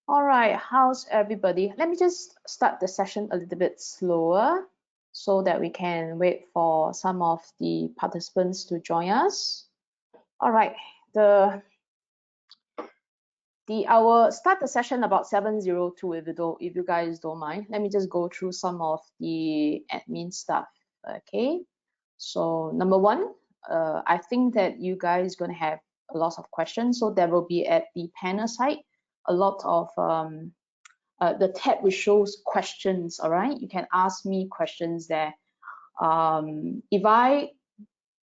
All right, how's everybody? Let me just start the session a little bit slower so that we can wait for some of the participants to join us. All right, I will start the session about 7:02 if you guys don't mind. Let me just go through some of the admin stuff. Okay, so number one, I think that you guys gonna have a lot of questions, so there will be at the panel side a lot of the tab which shows questions. All right, you can ask me questions there. If I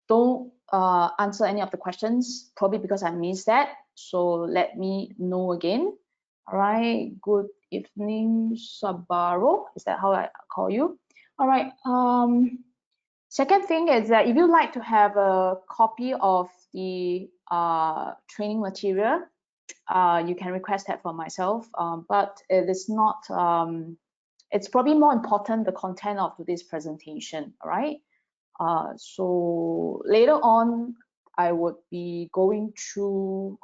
don't answer any of the questions, probably because I missed that, so let me know again. All right, good evening, Sabaro. Is that how I call you? All right. Second thing is that if you'd like to have a copy of the training material, you can request that for myself, but it is not, it's probably more important the content of today's presentation, all right? So later on, I would be going through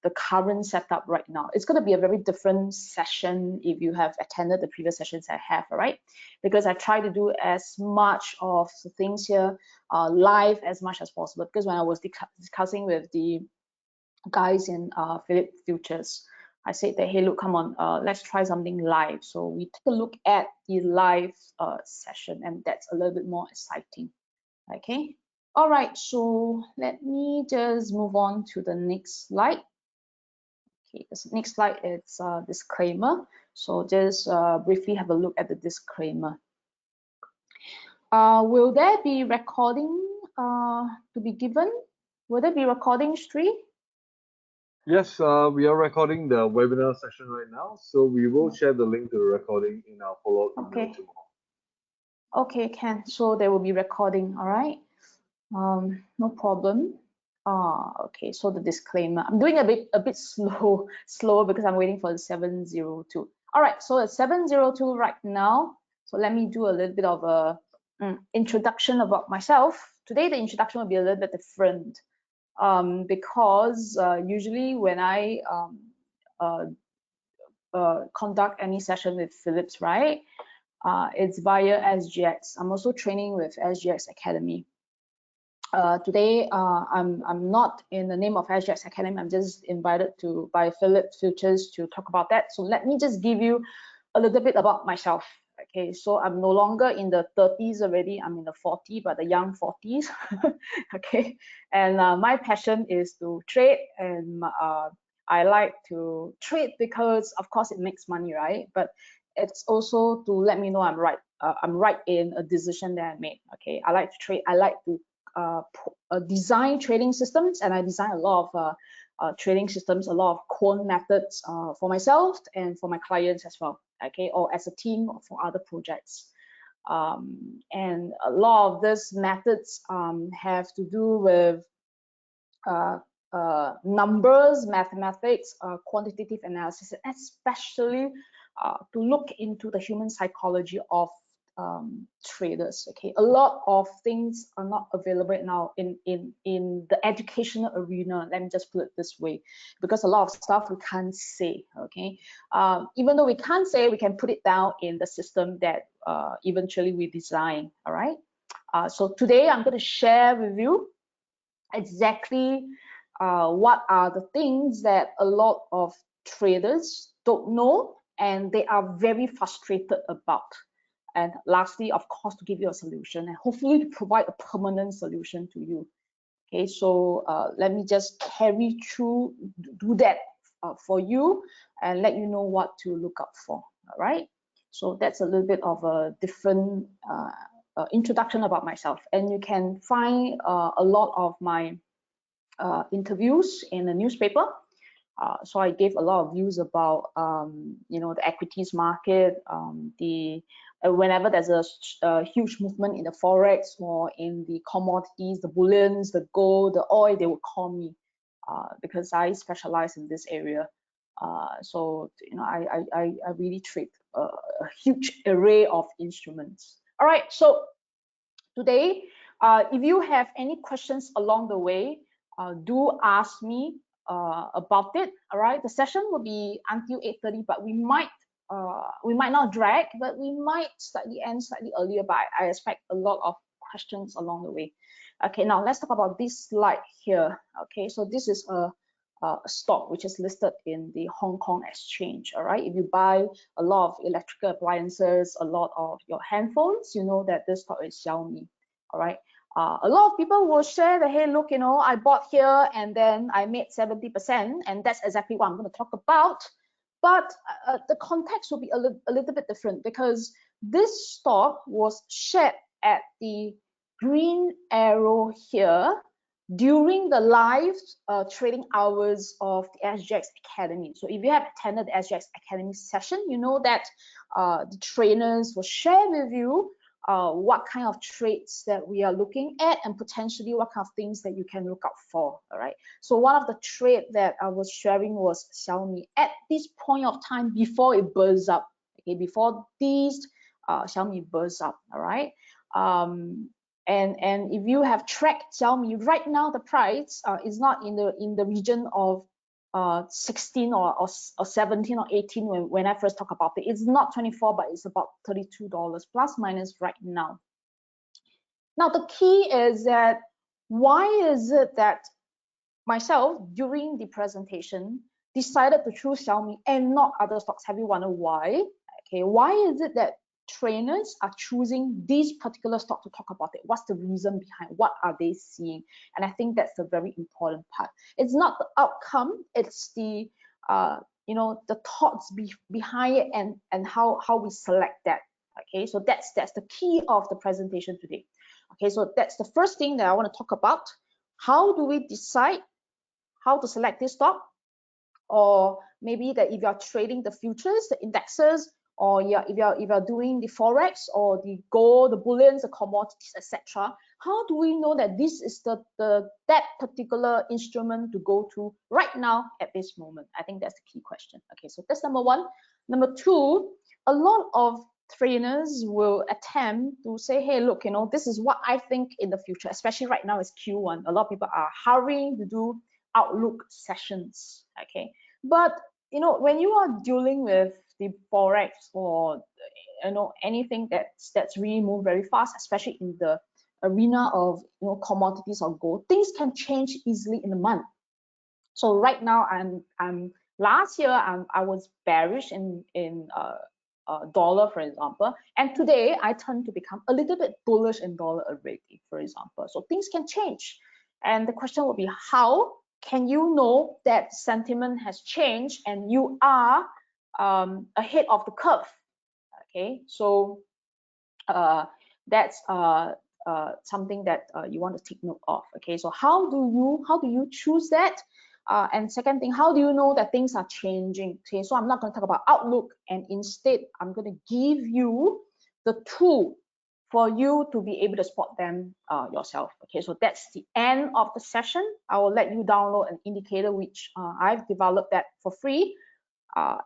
the current setup right now. It's going to be a very different session if you have attended the previous sessions I have, all right? Because I try to do as much of the things here live as much as possible, because when I was discussing with the guys in Philip Futures, I said that, hey, look, come on, let's try something live. So we take a look at the live session, and that's a little bit more exciting. Okay. All right. So let me just move on to the next slide. Okay. This next slide is disclaimer. So just briefly have a look at the disclaimer. Will there be recording to be given? Will there be recording, Sri? Yes, we are recording the webinar session right now, so we will share the link to the recording in our follow-up email tomorrow. Okay, can. So there will be recording, all right? No problem. Okay, so the disclaimer. I'm doing a bit slower because I'm waiting for the 7:02. All right, so it's 7:02 right now. So let me do a little bit of a introduction about myself. Today, the introduction will be a little bit different. Because usually when I conduct any session with Philips, right, it's via SGX. I'm also training with SGX Academy. Today, I'm not in the name of SGX Academy. I'm just invited by Philips Futures to talk about that. So let me just give you a little bit about myself. Okay, so I'm no longer in the 30s already. I'm in the 40s, but the young 40s. Okay, and my passion is to trade, and I like to trade because, of course, it makes money, right? But it's also to let me know I'm right. I'm right in a decision that I made. Okay, I like to trade. I like to design trading systems, and I design a lot of trading systems, a lot of quant methods for myself and for my clients as well. Okay, or as a team or for other projects. And a lot of these methods have to do with numbers, mathematics, quantitative analysis, especially to look into the human psychology of traders. Okay, a lot of things are not available now in the educational arena. Let me just put it this way, because a lot of stuff we can't say. Okay, even though we can't say, we can put it down in the system that eventually we design. All right. So today I'm going to share with you exactly what are the things that a lot of traders don't know and they are very frustrated about. And lastly, of course, to give you a solution and hopefully to provide a permanent solution to you. Okay, so let me just carry through, do that for you and let you know what to look up for. All right, so that's a little bit of a different introduction about myself, and you can find a lot of my interviews in the newspaper. So I gave a lot of views about you know, the equities market, whenever there's a huge movement in the forex or in the commodities, the bullions, the gold, the oil, they would call me because I specialize in this area. So you know, I really trade a huge array of instruments. All right, so today, if you have any questions along the way, do ask me. about it. All right, the session will be until 8:30, but we might not drag, but we might slightly end slightly earlier. But I expect a lot of questions along the way. Okay, now let's talk about this slide here. Okay, so this is a stock which is listed in the Hong Kong exchange. All right, if you buy a lot of electrical appliances, a lot of your handphones, you know that this stock is Xiaomi. All right, a lot of people will share that, hey, look, you know, I bought here and then I made 70%, and that's exactly what I'm going to talk about. But the context will be a little bit different, because this stock was shared at the green arrow here during the live trading hours of the SGX Academy. So if you have attended the SGX Academy session, you know that the trainers will share with you what kind of trades that we are looking at, and potentially what kind of things that you can look out for. All right, so one of the trade that I was sharing was Xiaomi at this point of time before it bursts up. Okay, before these Xiaomi bursts up. All right, and if you have tracked Xiaomi right now, the price is not in the region of 16 or 17 or 18 when I first talk about it. It's not 24, but it's about $32 plus minus right now. Now the key is that, why is it that myself during the presentation decided to choose Xiaomi and not other stocks? Have you wondered why? Okay, why is it that trainers are choosing this particular stock to talk about it? What's the reason behind? What are they seeing? And I think that's the very important part. It's not the outcome, it's the you know, the thoughts behind it, and how we select that. Okay, so that's the key of the presentation today. Okay, so that's the first thing that I want to talk about. How do we decide how to select this stock? Or maybe that if you're trading the futures, the indexes, or if you're doing the forex or the gold, the bullions, the commodities, etc., how do we know that this is that particular instrument to go to right now at this moment? I think that's the key question. Okay, so that's number one. Number two, a lot of trainers will attempt to say, hey, look, you know, this is what I think in the future, especially right now is Q1. A lot of people are hurrying to do outlook sessions. Okay, but you know, when you are dealing with the forex, or you know, anything that's really moved very fast, especially in the arena of, you know, commodities or gold, things can change easily in a month. So right now I'm last year I was bearish in dollar, for example, and today I tend to become a little bit bullish in dollar already, for example. So things can change, and the question will be, how can you know that sentiment has changed and you are ahead of the curve? Okay, so that's something that you want to take note of. Okay, so how do you choose that? And second thing, how do you know that things are changing? Okay, so I'm not going to talk about outlook, and instead I'm going to give you the tool for you to be able to spot them yourself. Okay, so that's the end of the session. I will let you download an indicator which I've developed that for free.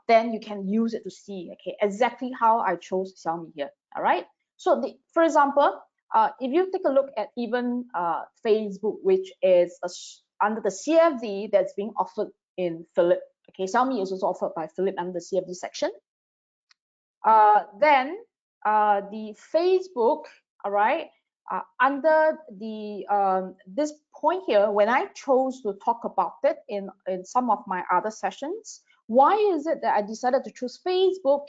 Then you can use it to see, okay, exactly how I chose Xiaomi here. All right. So for example, if you take a look at even Facebook, which is under the CFD that's being offered in Philip. Okay, Xiaomi is also offered by Philip under the CFD section. Then the Facebook, all right, under the this point here, when I chose to talk about it in some of my other sessions, why is it that I decided to choose Facebook?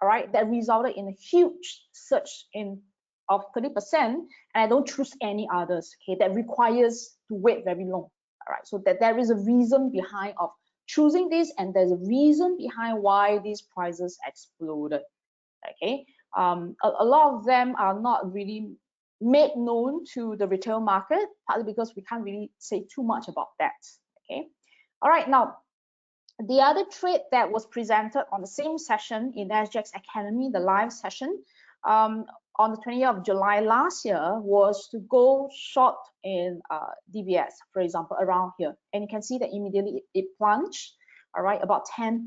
All right, that resulted in a huge surge of 30%, and I don't choose any others. Okay, that requires to wait very long. All right, so that there is a reason behind of choosing this, and there's a reason behind why these prices exploded. Okay, a lot of them are not really made known to the retail market, partly because we can't really say too much about that. Okay, all right, now the other trade that was presented on the same session in SGX Academy, the live session, on the 20th of July last year, was to go short in DBS, for example, around here. And you can see that immediately it plunged, all right, about 10%.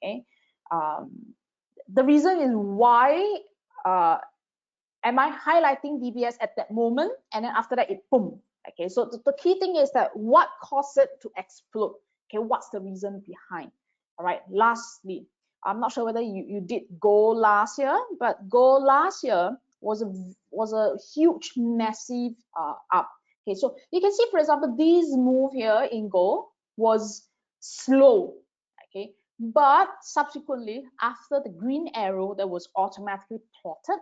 Okay, the reason is why am I highlighting DBS at that moment, and then after that it boom. Okay, so the key thing is that what caused it to explode? Okay, what's the reason behind? All right, lastly, I'm not sure whether you did gold last year, but gold last year was a huge, massive up. Okay, so you can see, for example, this move here in gold was slow. Okay, but subsequently, after the green arrow that was automatically plotted,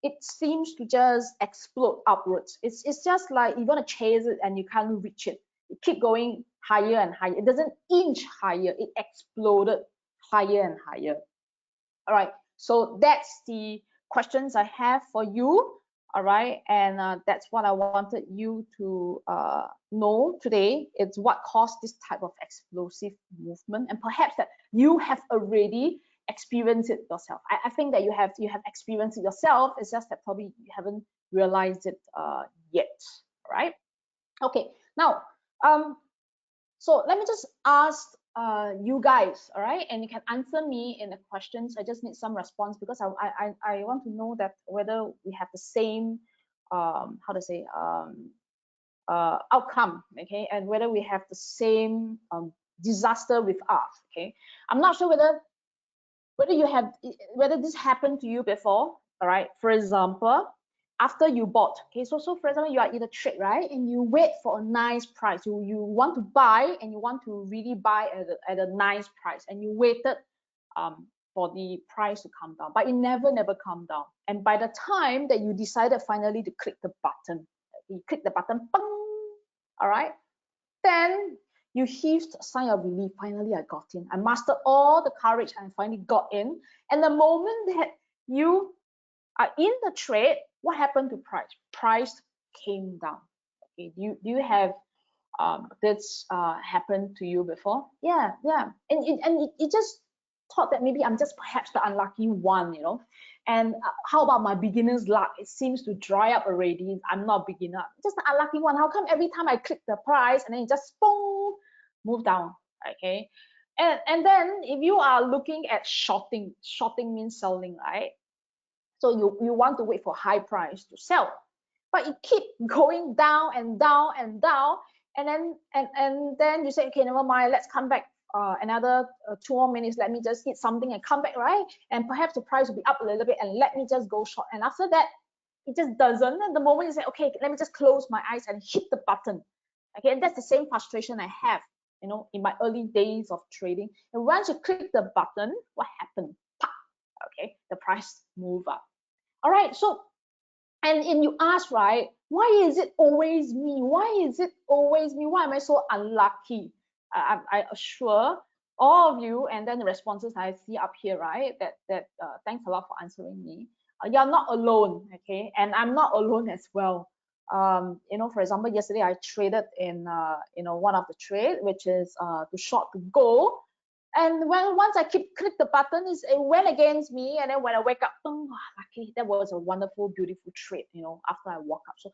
it seems to just explode upwards. It's just like you're gonna chase it and you can't reach it. You keep going higher and higher. It doesn't inch higher, it exploded higher and higher. All right, so that's the questions I have for you. All right, and that's what I wanted you to know today. It's what caused this type of explosive movement, and perhaps that you have already experienced it yourself. I think that you have experienced it yourself. It's just that probably you haven't realized it yet. Right? Okay. Now, so let me just ask you guys, all right, and you can answer me in the questions. I just need some response because I want to know that whether we have the same how to say outcome, okay, and whether we have the same disaster with us. Okay, I'm not sure whether this happened to you before. All right, for example, after you bought, okay, so for example, you are in a trade, right, and you wait for a nice price. You want to buy, and you want to really buy at a nice price, and you waited for the price to come down, but it never come down. And by the time that you decided finally to click the button, you click the button, bang, all right, then you heaved a sigh of relief. Finally, I got in. I mastered all the courage and finally got in. And the moment that you are in the trade, what happened to price? Price came down. Okay, do you have this happened to you before? Yeah, and it just thought that maybe I'm just perhaps the unlucky one, you know. And how about my beginner's luck? It seems to dry up already. I'm not a beginner, just the unlucky one. How come every time I click the price and then it just boom, move down? Okay, and then if you are looking at shorting means selling, right? So you want to wait for high price to sell, but it keep going down and down and down, and then you say, okay, never mind, let's come back another 2 more minutes, let me just hit something and come back, right? And perhaps the price will be up a little bit and let me just go short. And after that, it just doesn't. And the moment you say, okay, let me just close my eyes and hit the button. Okay, and that's the same frustration I have, you know, in my early days of trading. And once you click the button, what happened? Pop, okay, the price move up. All right, so and you ask, right, why is it always me? Why is it always me? Why am I so unlucky? I assure all of you, and then the responses I see up here, right, that thanks a lot for answering me. You're not alone, okay, and I'm not alone as well. You know, for example, yesterday I traded in you know, one of the trade, which is to short to gold. And once I click the button, it went against me. And then when I wake up, oh, lucky, that was a wonderful, beautiful trade, you know, after I woke up. So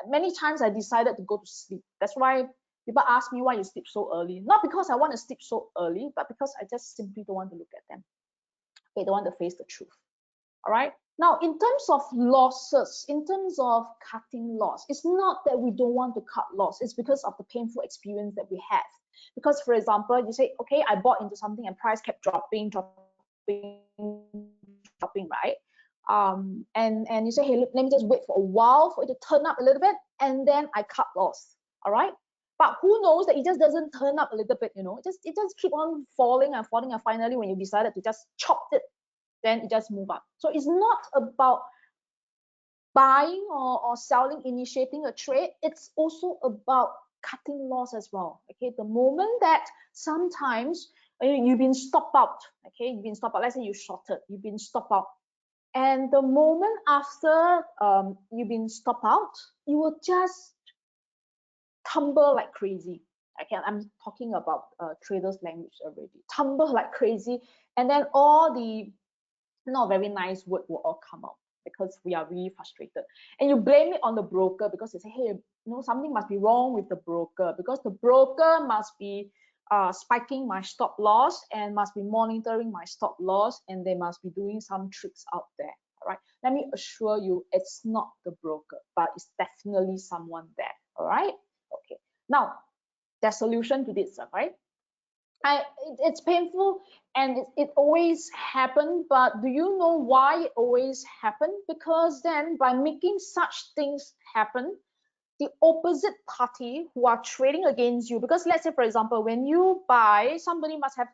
many times I decided to go to sleep. That's why people ask me why you sleep so early. Not because I want to sleep so early, but because I just simply don't want to look at them. They don't want to face the truth. All right. Now, in terms of losses, in terms of cutting loss, it's not that we don't want to cut loss. It's because of the painful experience that we have. Because, for example, you say, okay, I bought into something and price kept dropping, right? And you say, hey, let me just wait for a while for it to turn up a little bit, and then I cut loss. All right. But who knows that it just doesn't turn up a little bit, you know, it just keep on falling and falling, and finally when you decided to just chop it, then it just move up. So it's not about buying or selling, initiating a trade. It's also about cutting loss as well. Okay, the moment that sometimes you've been stopped out, okay, you've been stopped out. Let's say you shorted, you've been stopped out, and the moment after you've been stopped out, you will just tumble like crazy. Okay, I'm talking about traders' language already. Tumble like crazy, and then all the not very nice word will all come out because we are really frustrated. And you blame it on the broker because you say, hey, you know, something must be wrong with the broker because the broker must be spiking my stop loss and must be monitoring my stop loss, and they must be doing some tricks out there. All right, let me assure you, it's not the broker, but it's definitely someone there. All right. Okay. Now, the solution to this, right? It's painful and it always happen, but do you know why it always happen? Because then by making such things happen, the opposite party who are trading against you, because let's say for example, when you buy, somebody must have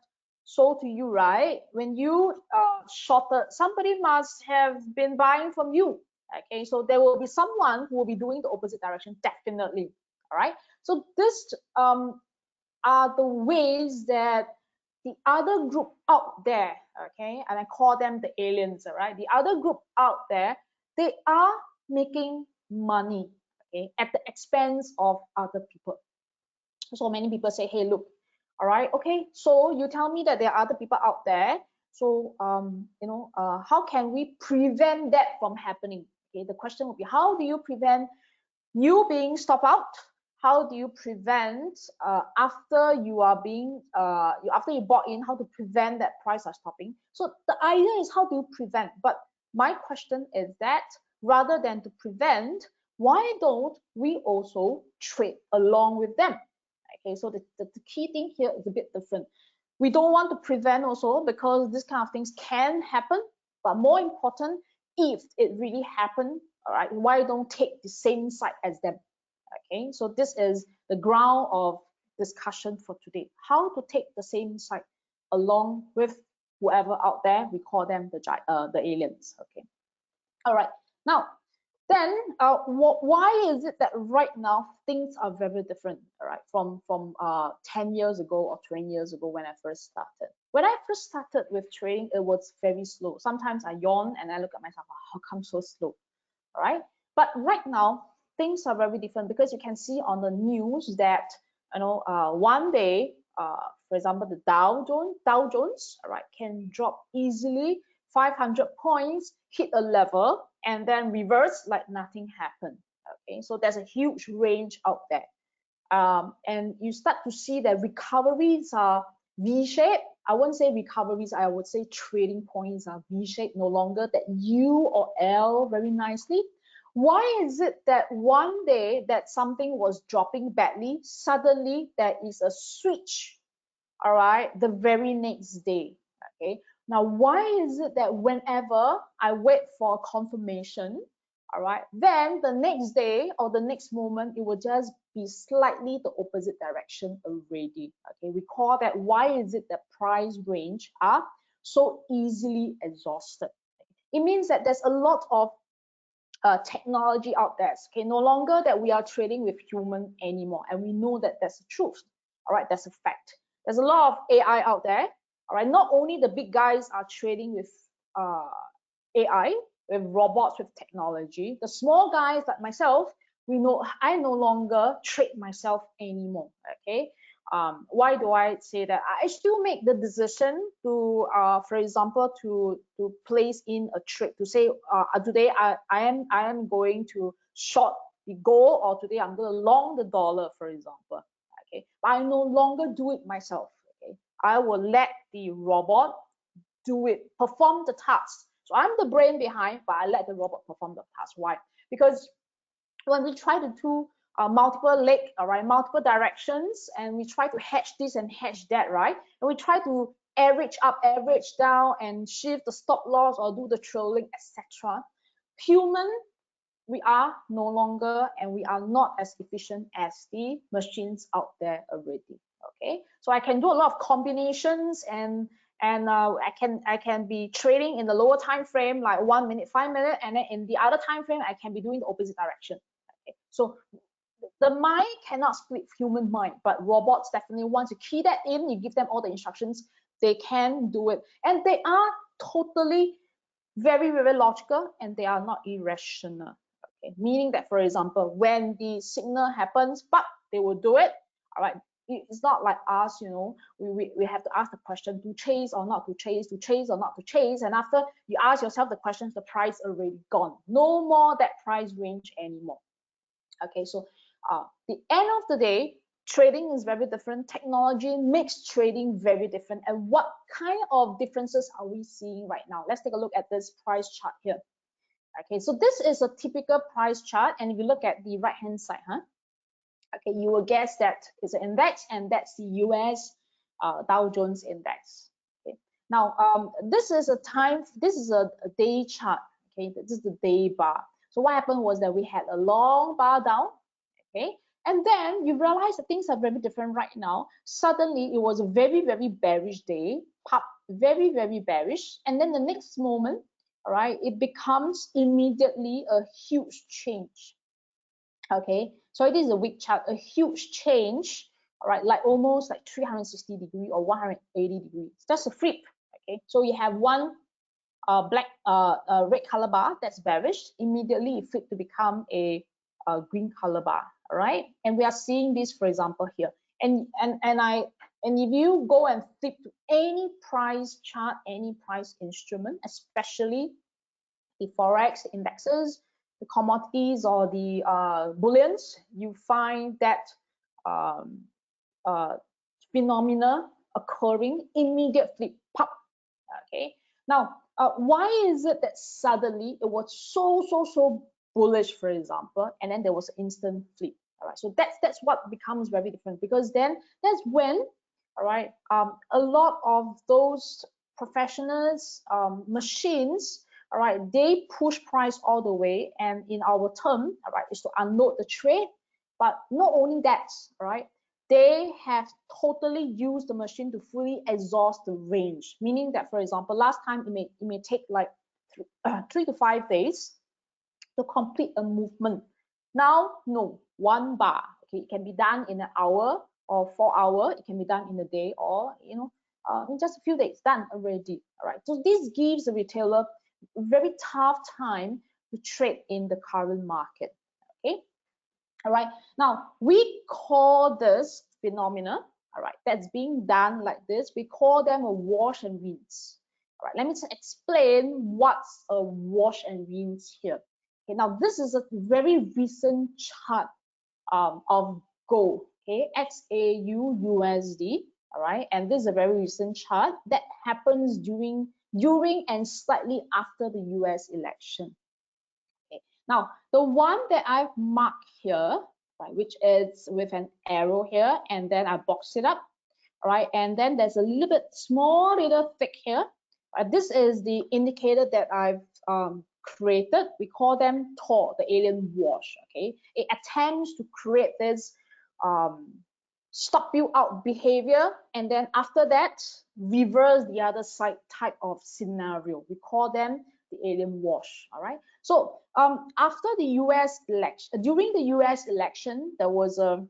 sold to you, right? When you shorted, somebody must have been buying from you. Okay, so there will be someone who will be doing the opposite direction, definitely. All right, so this are the ways that the other group out there, okay, and I call them the aliens, all right, the other group out there, they are making money, okay, at the expense of other people. So many people say, hey, look, all right, okay, so you tell me that there are other people out there, so how can we prevent that from happening? Okay, the question would be, how do you prevent you being stopped out? How do you prevent after you are being after you bought in, how to prevent that price are stopping? So the idea is how do you prevent? But my question is that rather than to prevent, why don't we also trade along with them? Okay, so the key thing here is a bit different. We don't want to prevent also because this kind of things can happen, but more important, if it really happened, all right, why don't take the same side as them? Okay, so this is the ground of discussion for today. How to take the same side along with whoever out there. We call them the aliens. Okay, all right. Now, then why is it that right now things are very different, all right, from 10 years ago or 20 years ago when I first started? When I first started with trading, it was very slow. Sometimes I yawn and I look at myself, how come so slow? All right, but right now things are very different because you can see on the news that one day, for example, the Dow Jones, all right, can drop easily 500 points, hit a level, and then reverse like nothing happened. Okay, so there's a huge range out there, and you start to see that recoveries are V-shaped. I wouldn't say recoveries, I would say trading points are V-shaped, no longer that U or L very nicely. Why is it that one day that something was dropping badly, suddenly there is a switch, all right, the very next day? Okay, now why is it that whenever I wait for confirmation, all right, then the next day or the next moment, it will just be slightly the opposite direction already? Okay, we call that, why is it that price range are so easily exhausted? It means that there's a lot of technology out there. Okay, no longer that we are trading with human anymore, and we know that that's the truth. All right, that's a fact. There's a lot of AI out there. All right, not only the big guys are trading with AI, with robots, with technology. The small guys like myself, I no longer trade myself anymore. Okay, why do I say that? I still make the decision to, for example, to place in a trade, to say today I am going to short the gold, or today I'm going to long the dollar, for example. Okay, but I no longer do it myself. Okay, I will let the robot do it, perform the task. So I'm the brain behind, but I let the robot perform the task. Why? Because when we try to do multiple leg, all right, multiple directions, and we try to hedge this and hedge that, right? And we try to average up, average down, and shift the stop loss or do the trailing, etc. Human, we are no longer, and we are not as efficient as the machines out there already. Okay, so I can do a lot of combinations, and I can be trading in the lower time frame, like 1 minute, 5 minutes, and then in the other time frame I can be doing the opposite direction. Okay, so the mind cannot split human mind, but robots definitely, once you key that in, you give them all the instructions, they can do it, and they are totally very, very logical, and they are not irrational. Okay, meaning that, for example, when the signal happens, but they will do it. All right, it's not like us, we have to ask the question, to chase or not to chase, to chase or not to chase, and after you ask yourself the questions, the price already gone. No more that price range anymore. Okay, so the end of the day, trading is very different. Technology makes trading very different. And what kind of differences are we seeing right now? Let's take a look at this price chart here. Okay, so this is a typical price chart, and if you look at the right hand side, Okay, you will guess that is an index, and that's the US Dow Jones Index. Okay. Now, this is a day chart. Okay, this is the day bar. So what happened was that we had a long bar down. Okay, and then you realize that things are very different right now. Suddenly, it was a very, very bearish day, pop, very, very bearish, and then the next moment, all right, it becomes immediately a huge change. Okay, so it is a week chart, a huge change, all right, like almost like 360 degree or 180 degrees. That's a flip. Okay, so you have one red color bar that's bearish, immediately it flipped to become a green color bar. All right, and we are seeing this, for example, here. And if you go and flip to any price chart, any price instrument, especially the forex indexes, the commodities, or the bullions, you find that phenomena occurring, immediate flip, pop. Okay, now why is it that suddenly it was so bullish, for example, and then there was an instant flip? All right, so that's what becomes very different, because then that's when, all right, a lot of those professionals, machines, all right, they push price all the way, and in our term, all right, is to unload the trade. But not only that, all right, they have totally used the machine to fully exhaust the range, meaning that, for example, last time it may take like 3 to 5 days to complete a movement. Now, no, one bar. Okay, it can be done in an hour or 4 hours. It can be done in a day, or in just a few days, done already. All right. So this gives the retailer a very tough time to trade in the current market. Okay. All right. Now we call this phenomena, all right, that's being done like this, we call them a wash and rinse. All right. Let me just explain what's a wash and rinse here. Okay. Now this is a very recent chart of gold. Okay, XAU-USD. All right, and this is a very recent chart that happens during and slightly after the US election. Okay. Now, the one that I've marked here, right, which is with an arrow here, and then I box it up, all right, and then there's a little bit small little thick here. Right, this is the indicator that I've created. We call them TOR, the alien wash. Okay, it attempts to create this stop you out behavior, and then after that reverse the other side type of scenario. We call them the alien wash. All right, so after the US election, during the US election, there was a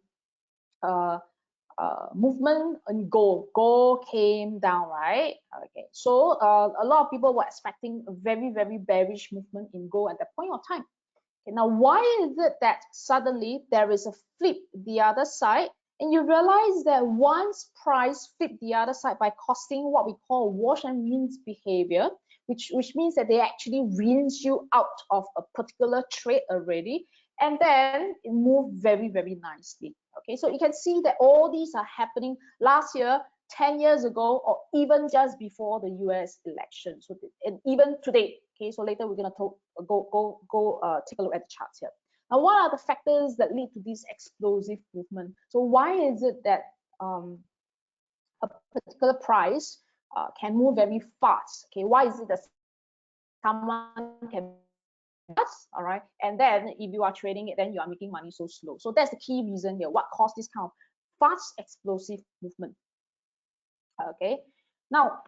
movement in gold. Gold came down, right? Okay, so a lot of people were expecting a very, very bearish movement in gold at that point of time. Okay, now why is it that suddenly there is a flip the other side, and you realize that once price flip the other side by causing what we call wash and rinse behavior, which means that they actually rinse you out of a particular trade already, and then it moved very, very nicely. Okay, so you can see that all these are happening last year, 10 years ago, or even just before the US election. So, and even today. Okay, so later we're gonna go take a look at the charts here. Now, what are the factors that lead to this explosive movement? So why is it that a particular price can move very fast? Okay, why is it that someone can fast, all right, and then if you are trading it, then you are making money so slow? So that's the key reason here. What caused this kind of fast explosive movement? Okay, now,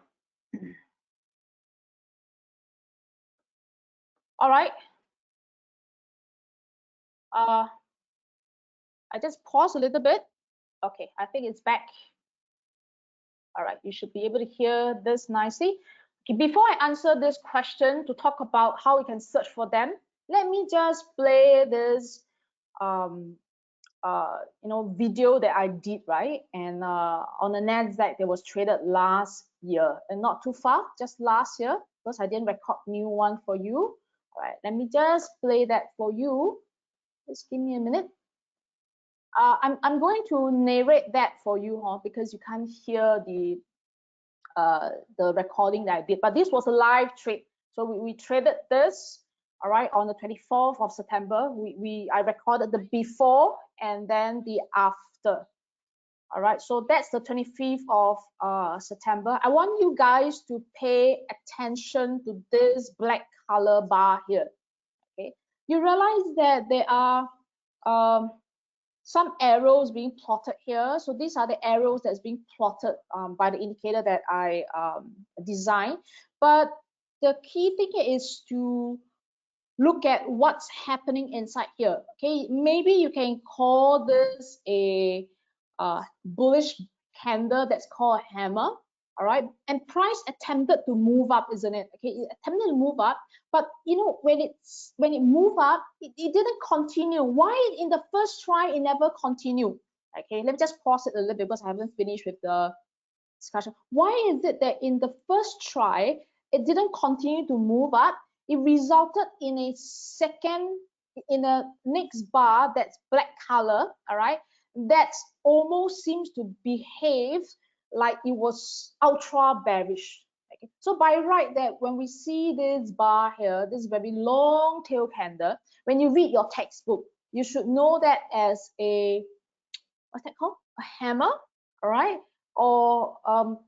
all right, I just pause a little bit. Okay, I think it's back. All right, you should be able to hear this nicely. Okay, before I answer this question to talk about how we can search for them, let me just play this video that I did, right? And on the Nasdaq that was traded last year, and not too far, just last year, because I didn't record new one for you. All right, let me just play that for you. Just give me a minute. I'm going to narrate that for you, because you can't hear the recording that I did. But this was a live trade, so we traded this, all right, on the 24th of September. I recorded the before and then the after. All right, so that's the 25th of September. I want you guys to pay attention to this black color bar here. Okay, you realize that there are some arrows being plotted here. So these are the arrows that's being plotted by the indicator that I designed. But the key thing is to look at what's happening inside here. Okay, maybe you can call this a bullish candle that's called a hammer. All right, and price attempted to move up, isn't it? Okay, it attempted to move up, but you know, when it moved up, it didn't continue. Why in the first try it never continued? Okay, let me just pause it a little bit because I haven't finished with the discussion. Why is it that in the first try it didn't continue to move up? It resulted in a next bar that's black color, all right, that almost seems to behave like it was ultra bearish. Okay. So by right, that when we see this bar here, this very long tail candle, when you read your textbook, you should know that as a, what's that called? A hammer, all right? Or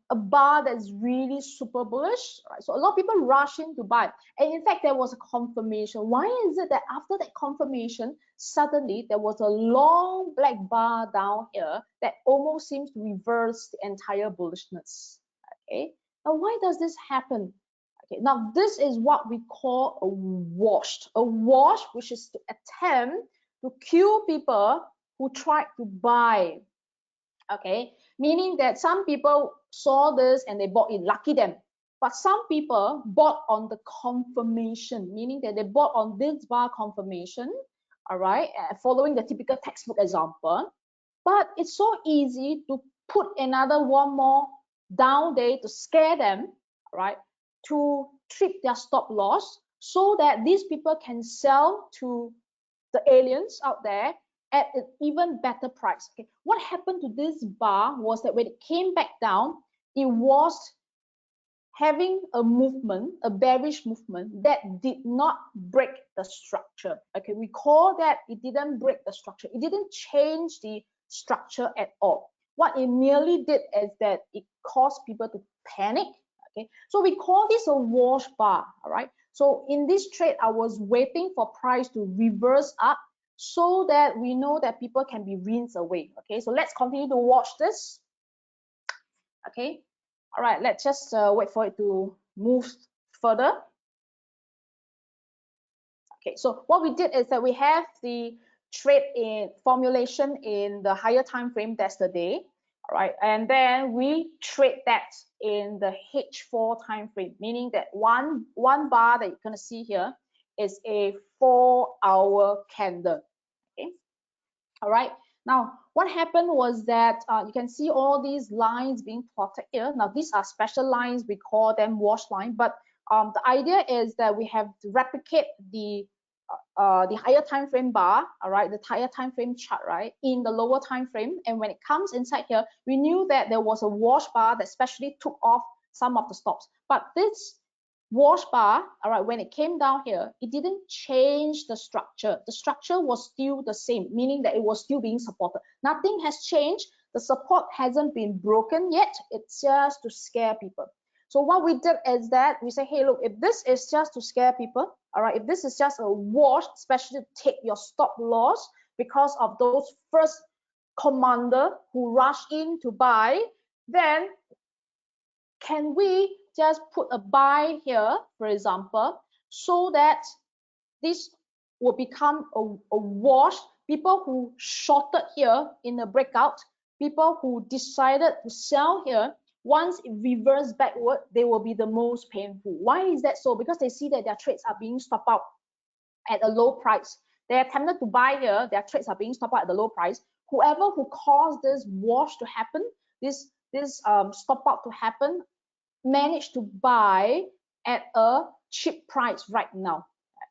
a bar that's really super bullish, right? So a lot of people rush in to buy, and in fact there was a confirmation. Why is it that after that confirmation suddenly there was a long black bar down here that almost seems to reverse the entire bullishness? Okay, now why does this happen? Okay, now this is what we call a wash, which is to attempt to kill people who tried to buy. Okay, meaning that some people saw this and they bought it, lucky them. But some people bought on the confirmation, meaning that they bought on this bar confirmation, all right, following the typical textbook example. But it's so easy to put another one more down there to scare them, right, to trip their stop loss so that these people can sell to the aliens out there at an even better price. Okay, what happened to this bar was that when it came back down, it was having a movement, a bearish movement that did not break the structure. Okay, we call that it didn't break the structure. It didn't change the structure at all. What it merely did is that it caused people to panic. Okay, so we call this a wash bar. All right. So in this trade, I was waiting for price to reverse up so that we know that people can be rinsed away. Okay, so let's continue to watch this. Okay, all right, let's just wait for it to move further. Okay, so what we did is that we have the trade in formulation in the higher time frame, that's the day. All right, and then we trade that in the H4 time frame, meaning that one bar that you're going to see here is a 4-hour candle. Okay, all right. Now, what happened was that you can see all these lines being plotted here. Now, these are special lines. We call them wash line. But the idea is that we have to replicate the higher time frame bar, all right, the higher time frame chart, right, in the lower time frame. And when it comes inside here, we knew that there was a wash bar that especially took off some of the stops. But this wash bar, all right, when it came down here, it didn't change the structure. The structure was still the same, meaning that it was still being supported. Nothing has changed. The support hasn't been broken yet. It's just to scare people. So what we did is that we say, hey, look, if this is just to scare people, all right, if this is just a wash, especially to take your stop loss because of those first commander who rush in to buy, then can we just put a buy here, for example, so that this will become a wash? People who shorted here in the breakout, people who decided to sell here, once it reversed backward, they will be the most painful. Why is that so? Because they see that their trades are being stopped out at a low price. They are tempted to buy here, their trades are being stopped out at the low price. Whoever who caused this wash to happen, this stop out to happen, managed to buy at a cheap price right now.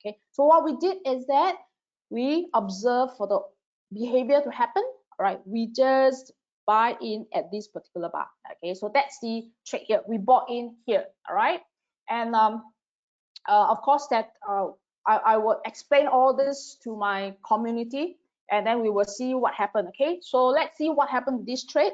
Okay, so what we did is that we observe for the behavior to happen. All right, we just buy in at this particular bar. Okay, so that's the trade here. We bought in here. All right, and of course that I will explain all this to my community and then we will see what happened. Okay, so let's see what happened with this trade.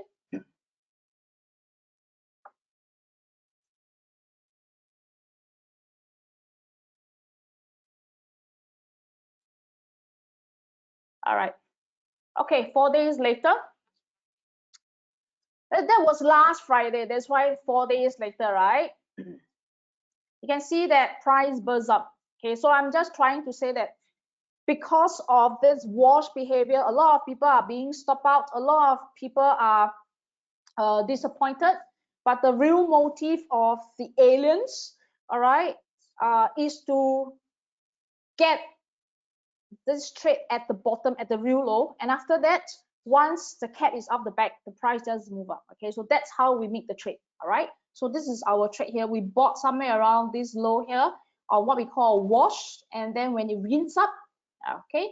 All right. Okay, 4 days later. That was last Friday. That's why 4 days later, right? You can see that price burst up. Okay, so I'm just trying to say that because of this wash behavior, a lot of people are being stopped out. A lot of people are disappointed. But the real motive of the aliens, all right, is to get this trade at the bottom, at the real low, and after that, once the cat is off the back, the price does move up. Okay, so that's how we make the trade. All right, so this is our trade here. We bought somewhere around this low here, or what we call a wash, and then when it rinse up, okay,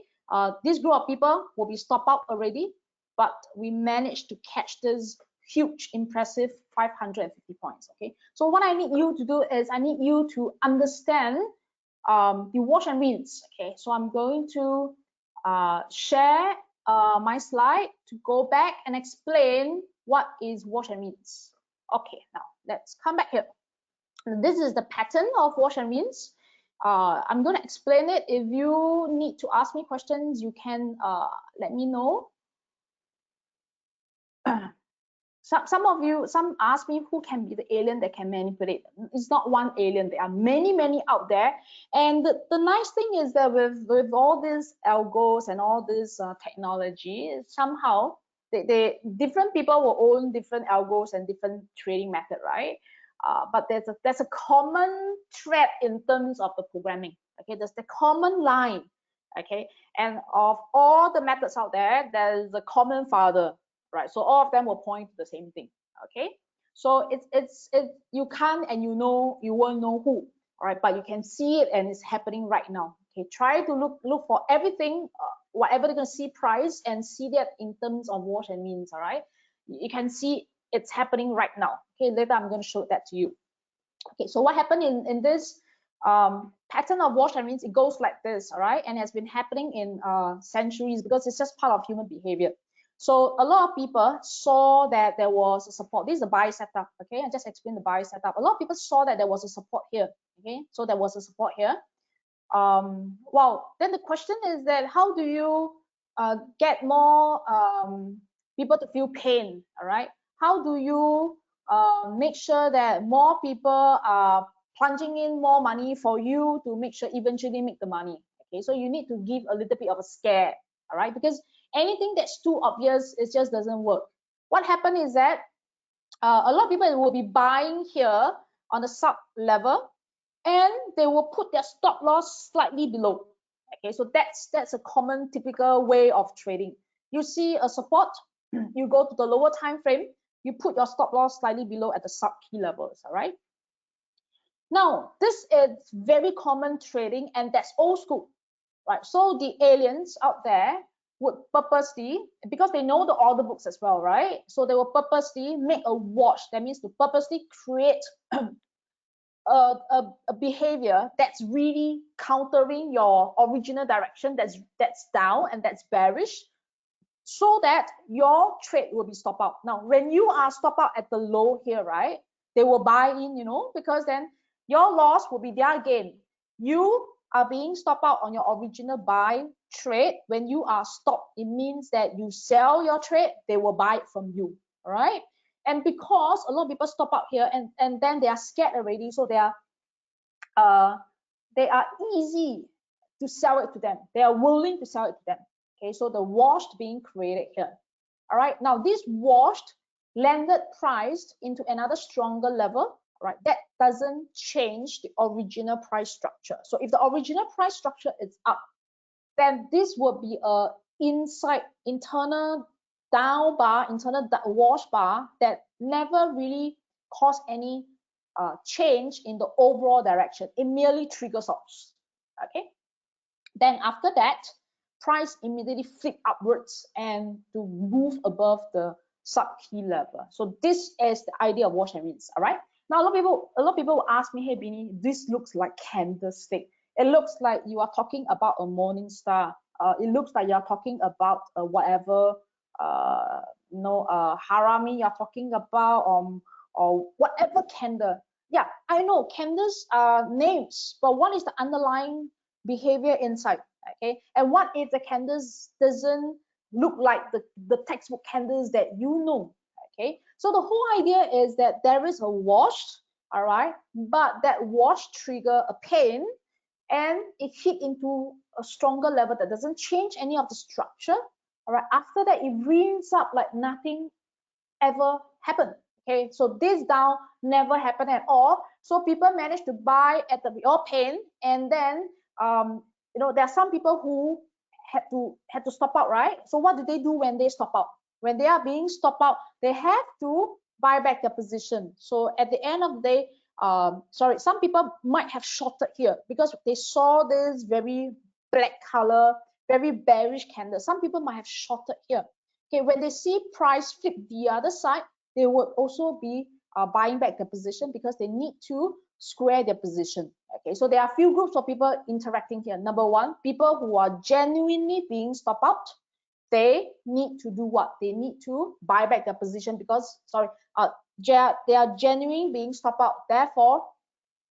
this group of people will be stopped out already, but we managed to catch this huge, impressive 550 points. Okay, so what I need you to do is I need you to understand the wash and rinse. Okay, so I'm going to share my slide to go back and explain what is wash and rinse. Okay, now let's come back here. This is the pattern of wash and rinse. I'm going to explain it. If you need to ask me questions, you can let me know. Some ask me who can be the alien that can manipulate. It's not one alien. There are many out there. And the nice thing is that with all these algos and all this technology, somehow different people will own different algos and different trading method, right? But there's a common thread in terms of the programming. Okay, there's the common line. Okay, and of all the methods out there, there's a common father. Right, so all of them will point to the same thing. Okay, so it's you can't and you won't know who. All right, but you can see it and it's happening right now. Okay, try to look for everything, whatever you're gonna see price, and see that in terms of wash and rinse. All right, you can see it's happening right now. Okay, later I'm going to show that to you. Okay, so what happened in this pattern of wash and rinse? It goes like this. All right, and has been happening in centuries because it's just part of human behavior. So a lot of people saw that there was a support. This is a buy setup. Okay, I just explained the buy setup. A lot of people saw that there was a support here. Okay, so there was a support here. Well, then the question is that how do you get more people to feel pain? All right, how do you make sure that more people are plunging in more money for you to make sure eventually make the money? Okay, so you need to give a little bit of a scare. All right, because anything that's too obvious, it just doesn't work. What happened is that a lot of people will be buying here on the sub level, and they will put their stop loss slightly below. Okay, so that's a common typical way of trading. You see a support, you go to the lower time frame, you put your stop loss slightly below at the sub key levels. All right, now this is very common trading, and that's old school. Right, so the aliens out there would purposely, because they know the order books as well, right? So they will purposely make a wash. That means to purposely create a behavior that's really countering your original direction, that's down and that's bearish, so that your trade will be stopped out. Now, when you are stopped out at the low here, right, they will buy in, because then your loss will be their gain. You are being stopped out on your original buy trade. When you are stopped, it means that you sell your trade, they will buy it from you. All right, and because a lot of people stop out here and then they are scared already, so they are easy to sell it to them. They are willing to sell it to them. Okay, so the washed being created here. All right, now this washed landed priced into another stronger level. Right, that doesn't change the original price structure. So if the original price structure is up, then this will be a internal down bar, internal wash bar that never really caused any change in the overall direction. It merely triggers off. Okay, then after that, price immediately flip upwards and to move above the sub key level. So this is the idea of wash and rinse. All right, now a lot of people will ask me, hey Binni, this looks like candlestick. It looks like you are talking about a morning star. it looks like you're talking about whatever harami you're talking about, or whatever candle. Yeah, I know candles are names, but what is the underlying behavior inside? Okay, and what if the candles doesn't look like the textbook candles that you know? Okay, so the whole idea is that there is a wash, all right, but that wash trigger a pain, and it hit into a stronger level that doesn't change any of the structure. All right, after that it reams up like nothing ever happened. Okay, so this down never happened at all. So people managed to buy at the all pain, and then there are some people who had to stop out, right? So what do they do when they stop out? When they are being stopped out, they have to buy back their position. So at the end of the day, some people might have shorted here because they saw this very black color, very bearish candle. Some people might have shorted here. Okay, when they see price flip the other side, they would also be buying back their position because they need to square their position. Okay, so there are a few groups of people interacting here. Number one, people who are genuinely being stopped out. They need to do what? They need to buy back their position because, they are genuinely being stopped out. Therefore,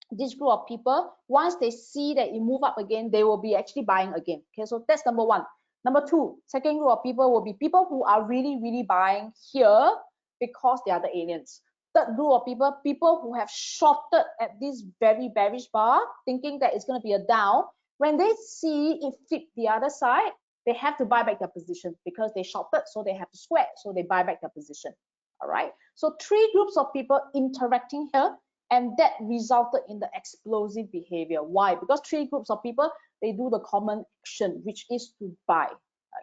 this group of people, once they see that it move up again, they will be actually buying again. Okay, so that's number one. Number two, second group of people will be people who are really, really buying here because they are the aliens. Third group of people who have shorted at this very bearish bar, thinking that it's going to be a down. When they see it flip the other side, they have to buy back their position because they shorted, so they have to square, so they buy back their position. All right. So three groups of people interacting here, and that resulted in the explosive behavior. Why? Because three groups of people, they do the common action, which is to buy.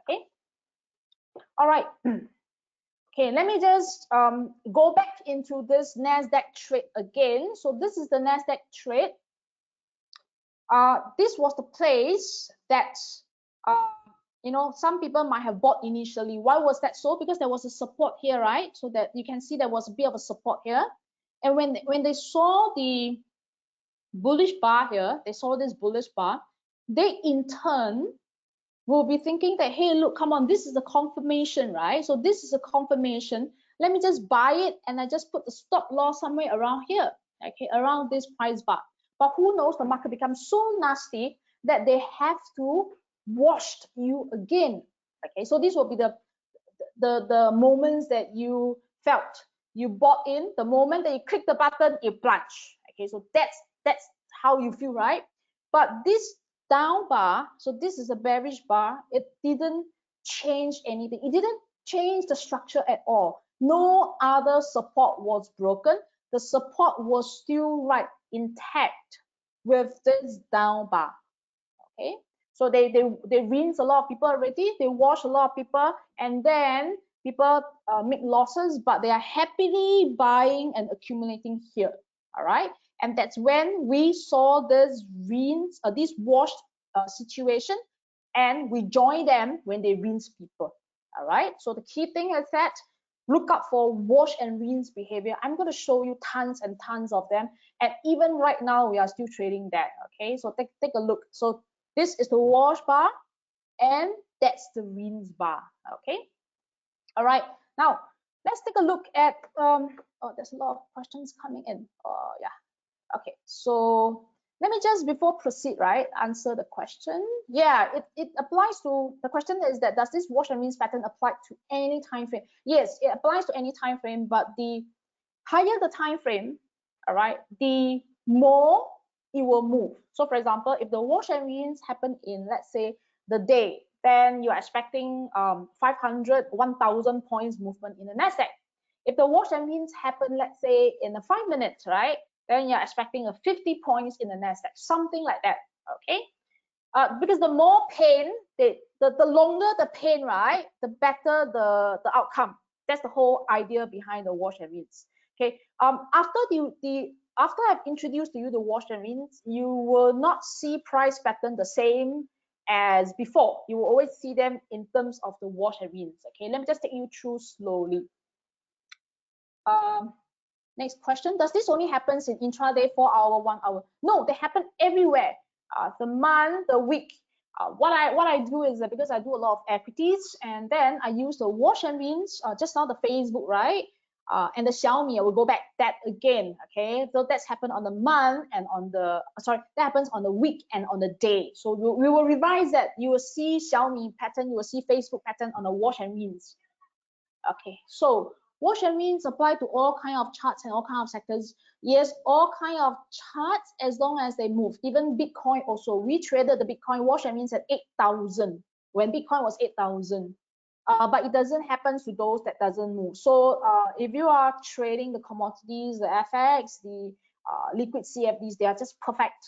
Okay. All right. Okay, let me just go back into this Nasdaq trade again. So this is the Nasdaq trade. This was the place that some people might have bought initially. Why was that so? Because there was a support here, right? So that you can see there was a bit of a support here. And when they saw the bullish bar here, they saw this bullish bar, they in turn will be thinking that, hey, look, come on, this is a confirmation, right? So this is a confirmation. Let me just buy it, and I just put the stop loss somewhere around here, okay, around this price bar. But who knows, the market becomes so nasty that they have to wash you again. Okay, so this will be the moments that you felt you bought in. The moment that you click the button, you plunge. Okay, so that's how you feel, right? But this down bar, so this is a bearish bar, it didn't change anything. It didn't change the structure at all. No other support was broken. The support was still right intact with this down bar. Okay, so they rinse a lot of people already, they wash a lot of people, and then people make losses, but they are happily buying and accumulating here. All right, and that's when we saw this rinse, this washed situation, and we join them when they rinse people. All right, so the key thing is that look out for wash and rinse behavior. I'm going to show you tons and tons of them, and even right now we are still trading that. Okay, so take a look. So this is the wash bar, and that's the rinse bar. Okay, all right, now let's take a look at oh, there's a lot of questions coming in. Yeah, okay, so let me just, before proceed, right, answer the question. Yeah, it applies to, the question is that, does this wash and rinse pattern apply to any time frame? Yes, it applies to any time frame, but the higher the time frame, all right, the more it will move. So for example, if the wash and rinse happen in, let's say, the day, then you're expecting 500, 1,000 points movement in the Nasdaq. If the wash and rinse happen, let's say, in the 5 minutes, right, then you're expecting a 50 points in the Nasdaq, something like that. Okay, because the more pain, the longer the pain, right, the better the outcome. That's the whole idea behind the wash and rinse. Okay, after I've introduced to you the wash and rinse, you will not see price pattern the same as before. You will always see them in terms of the wash and rinse. Okay, let me just take you through slowly. Next question, does this only happens in intraday, 4 hour, 1 hour? No, they happen everywhere. The month, the week. What I do is that because I do a lot of equities, and then I use the wash and rinse, just now the Facebook, right? And the Xiaomi, I will go back that again, okay? So that's happened on the month and on the, sorry, that happens on the week and on the day. So we will revise that. You will see Xiaomi pattern, you will see Facebook pattern on the wash and rinse. Okay, so wash and rinse apply to all kind of charts and all kind of sectors. Yes, all kind of charts as long as they move. Even Bitcoin also, we traded the Bitcoin wash and rinse at 8,000 when Bitcoin was 8,000. But it doesn't happen to those that doesn't move. So if you are trading the commodities, the FX, the liquid CFDs, they are just perfect.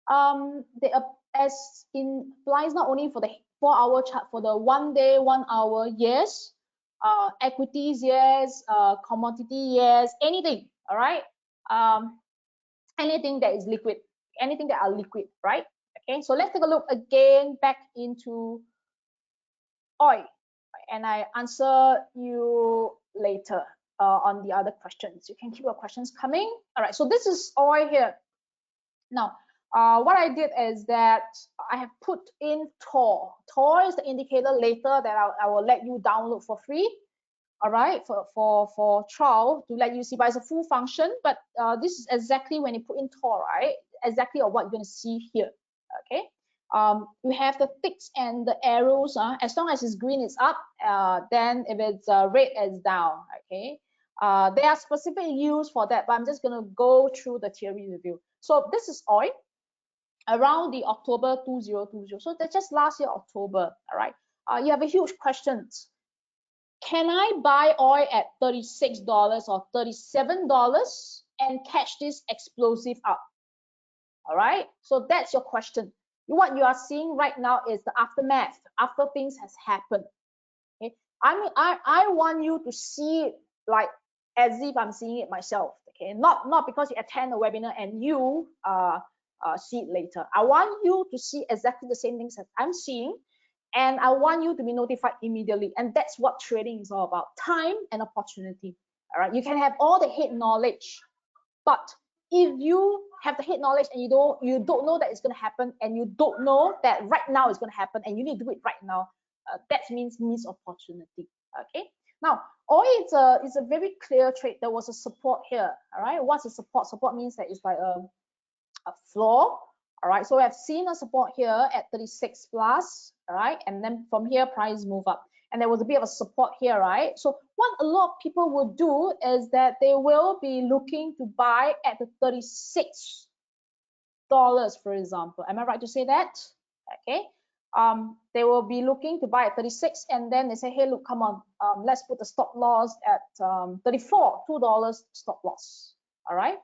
They as in applies not only for the 4-hour chart, for the 1 day, 1 hour, yes. Equities, yes. Commodity, yes. Anything, all right. Anything that is liquid, anything that are liquid, right? Okay, so let's take a look again back into oil, and I answer you later on the other questions. You can keep your questions coming. All right, so this is oil here. Now, what I did is that I have put in TOR. TOR is the indicator later that I will let you download for free. All right, for trial to let you see, but it's a full function. But this is exactly when you put in TOR, right? Exactly of what you're going to see here. Okay. You have the ticks and the arrows. As long as it's green, it's up. Then if it's red, it's down. Okay. They are specifically used for that, but I'm just going to go through the theory review. So this is oil around the October 2020. So that's just last year, October. All right. You have a huge questions. Can I buy oil at $36 or $37 and catch this explosive up? All right. So that's your question. What you are seeing right now is the aftermath after things has happened. Okay. I want you to see it like as if I'm seeing it myself. Okay. Not because you attend a webinar and you see it later. I want you to see exactly the same things that I'm seeing, and I want you to be notified immediately. And that's what trading is all about: time and opportunity. All right. You can have all the head knowledge, but if you have the head knowledge and you don't know that it's going to happen, and you don't know that right now it's going to happen, and you need to do it right now, that means missed opportunity. Okay. Now, oil is a very clear trade. There was a support here. All right. What's a support? Support means that it's like a floor. All right. So we have seen a support here at 36 plus. All right. And then from here, price move up. And there was a bit of a support here, right? So what a lot of people will do is that they will be looking to buy at the $36, for example. Am I right to say that? Okay. They will be looking to buy at 36, and then they say, hey, look, come on, let's put the stop loss at 34, $2 stop loss. All right.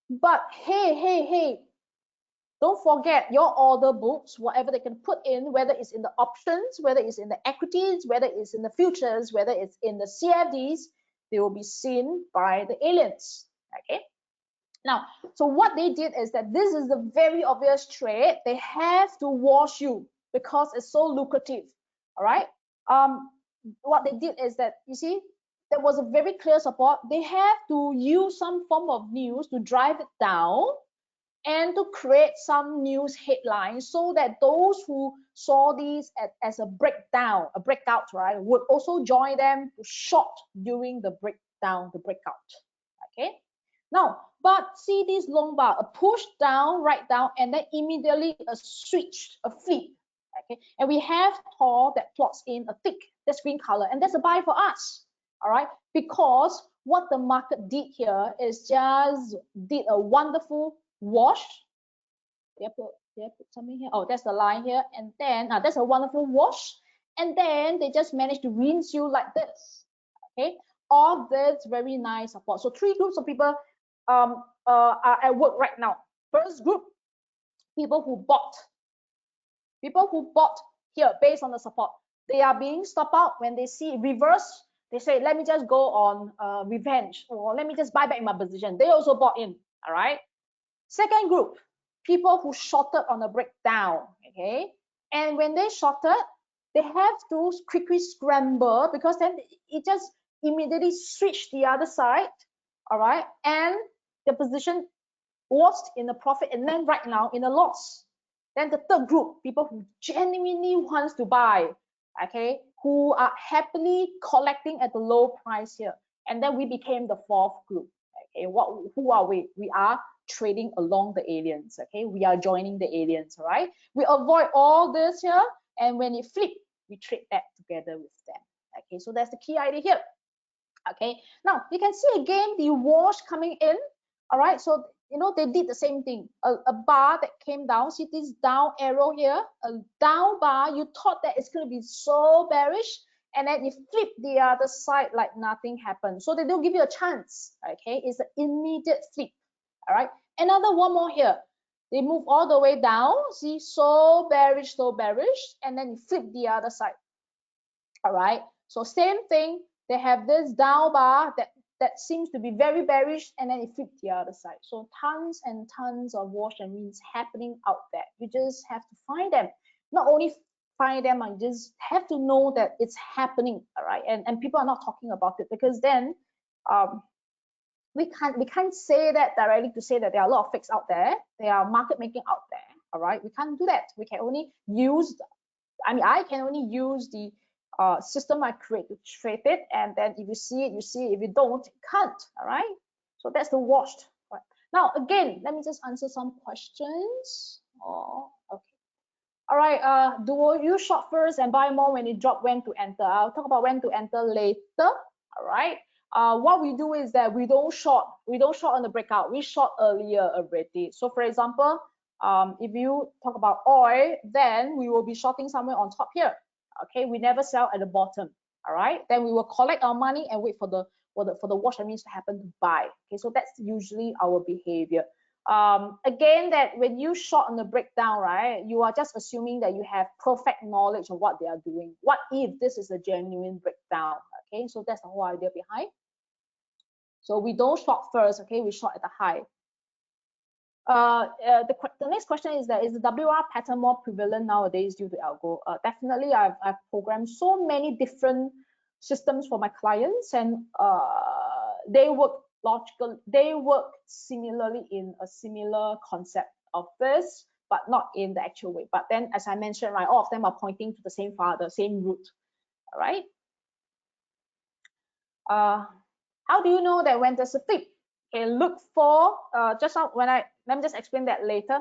But hey, don't forget your order books, whatever they can put in, whether it's in the options, whether it's in the equities, whether it's in the futures, whether it's in the CFDs, they will be seen by the aliens. Okay. Now, so what they did is that this is a very obvious trade. They have to wash you because it's so lucrative. All right. What they did is that, you see, there was a very clear support. They have to use some form of news to drive it down, and to create some news headlines so that those who saw these as a breakdown, a breakout, right, would also join them to short during the breakdown, the breakout. Okay. Now, but see this long bar, a push down, right down, and then immediately a switch, a flip. Okay. And we have TOR that plots in a tick, that's green color, and that's a buy for us. All right. Because what the market did here is just did a wonderful wash. Did I put something here? Oh, that's the line here. And then that's a wonderful wash. And then they just managed to rinse you like this. Okay. All this very nice support. So 3 groups of people are at work right now. First group, people who bought. People who bought here based on the support. They are being stopped out when they see reverse. They say, let me just go on revenge, or let me just buy back my position. They also bought in. All right. Second group, people who shorted on the breakdown. Okay. And when they shorted, they have to quickly scramble, because then it just immediately switched the other side. All right. And the position was in a profit, and then right now in a loss. Then the third group, people who genuinely wants to buy, okay, who are happily collecting at the low price here. And then we became the fourth group. Okay, who are we? We are trading along the aliens. Okay, we are joining the aliens. All right, we avoid all this here, and when it flip, we trade that together with them. Okay, so that's the key idea here. Okay, now you can see again the wash coming in. All right, so you know they did the same thing. A bar that came down, see this down arrow here, a down bar. You thought that it's going to be so bearish, and then you flip the other side like nothing happened. So they don't give you a chance. Okay, it's an immediate flip. All right, another one more here. They move all the way down. See, so bearish, and then you flip the other side. All right, so same thing. They have this down bar that seems to be very bearish, and then it flipped the other side. So tons and tons of wash and rinse happening out there. You just have to find them. Not only find them, you just have to know that it's happening. All right, and people are not talking about it, because then we can't say that directly, to say that there are a lot of fakes out there. There are market making out there. All right, we can't do that. We can only use, I can only use the system I create to trade it, and then if you see it, you see it. If you don't, you can't. All right, so that's the washed. Right. Now again, let me just answer some questions. Okay. All right, do you short first and buy more when it drop, when to enter? I'll talk about when to enter later. All right, what we do is that we don't short on the breakout, we short earlier already. So for example, if you talk about oil, then we will be shorting somewhere on top here. Okay, we never sell at the bottom. All right, then we will collect our money and wait for the wash and rinse to happen to buy. Okay, so that's usually our behavior. Again, that when you short on the breakdown, right, you are just assuming that you have perfect knowledge of what they are doing. What if this is a genuine breakdown? Okay, so that's the whole idea behind. So we don't short first. Okay, we short at the high. The next question is that, is the WR pattern more prevalent nowadays due to algo? Definitely, I've programmed so many different systems for my clients, and they work logical. They work similarly in a similar concept of this, but not in the actual way. But then, as I mentioned, right, all of them are pointing to the same father, same root. All right. How do you know that when there's a flip? Okay, look for let me just explain that later.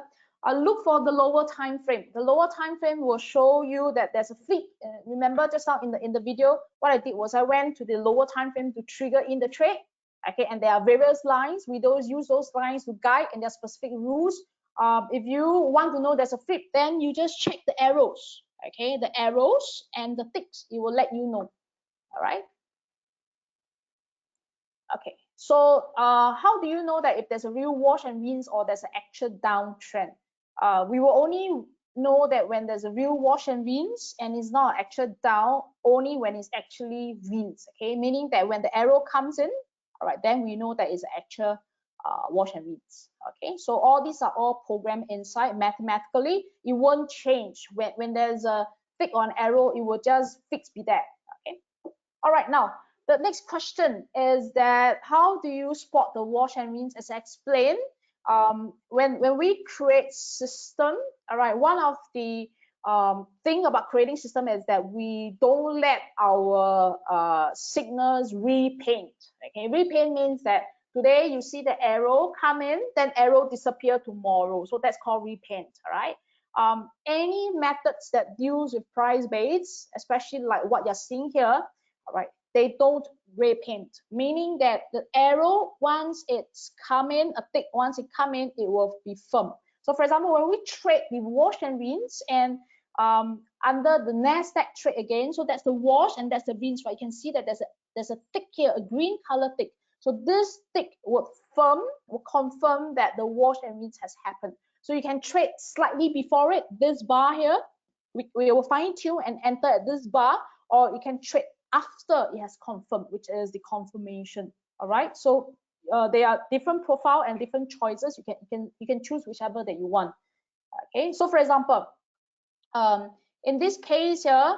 Look for the lower time frame. The lower time frame will show you that there's a flip. Remember just now in the video, what I did was I went to the lower time frame to trigger in the trade. Okay, and there are various lines. We use those lines to guide, and there are specific rules. If you want to know there's a flip, then you just check the arrows. Okay, the arrows and the ticks, it will let you know. All right. Okay, so how do you know that if there's a real wash and rinse or there's an actual downtrend? We will only know that when there's a real wash and rinse and it's not actual down, only when it's actually rinse. Okay, meaning that when the arrow comes in, all right, then we know that it's actual wash and rinse. Okay, so all these are all programmed inside mathematically. It won't change when there's a tick on arrow. It will just be there. Okay, all right, now the next question is that, how do you spot the wash and rinse? As I explained, when we create system, all right, one of the thing about creating system is that we don't let our signals repaint. Okay, repaint means that today you see the arrow come in, then arrow disappear tomorrow. So that's called repaint. All right. Any methods that deals with price base, especially like what you're seeing here, all right, they don't repaint, meaning that the arrow, once it's come in, a tick, once it come in, it will be firm. So for example, when we trade the wash and rinse, and under the Nasdaq trade again, so that's the wash and that's the rinse, right? You can see that there's a tick here, a green color tick. So this tick will confirm that the wash and rinse has happened. So you can trade slightly before it, this bar here, we will fine tune and enter at this bar, or you can trade after it has confirmed, which is the confirmation. All right, so there are different profile and different choices. You can choose whichever that you want. Okay, so for example, in this case here,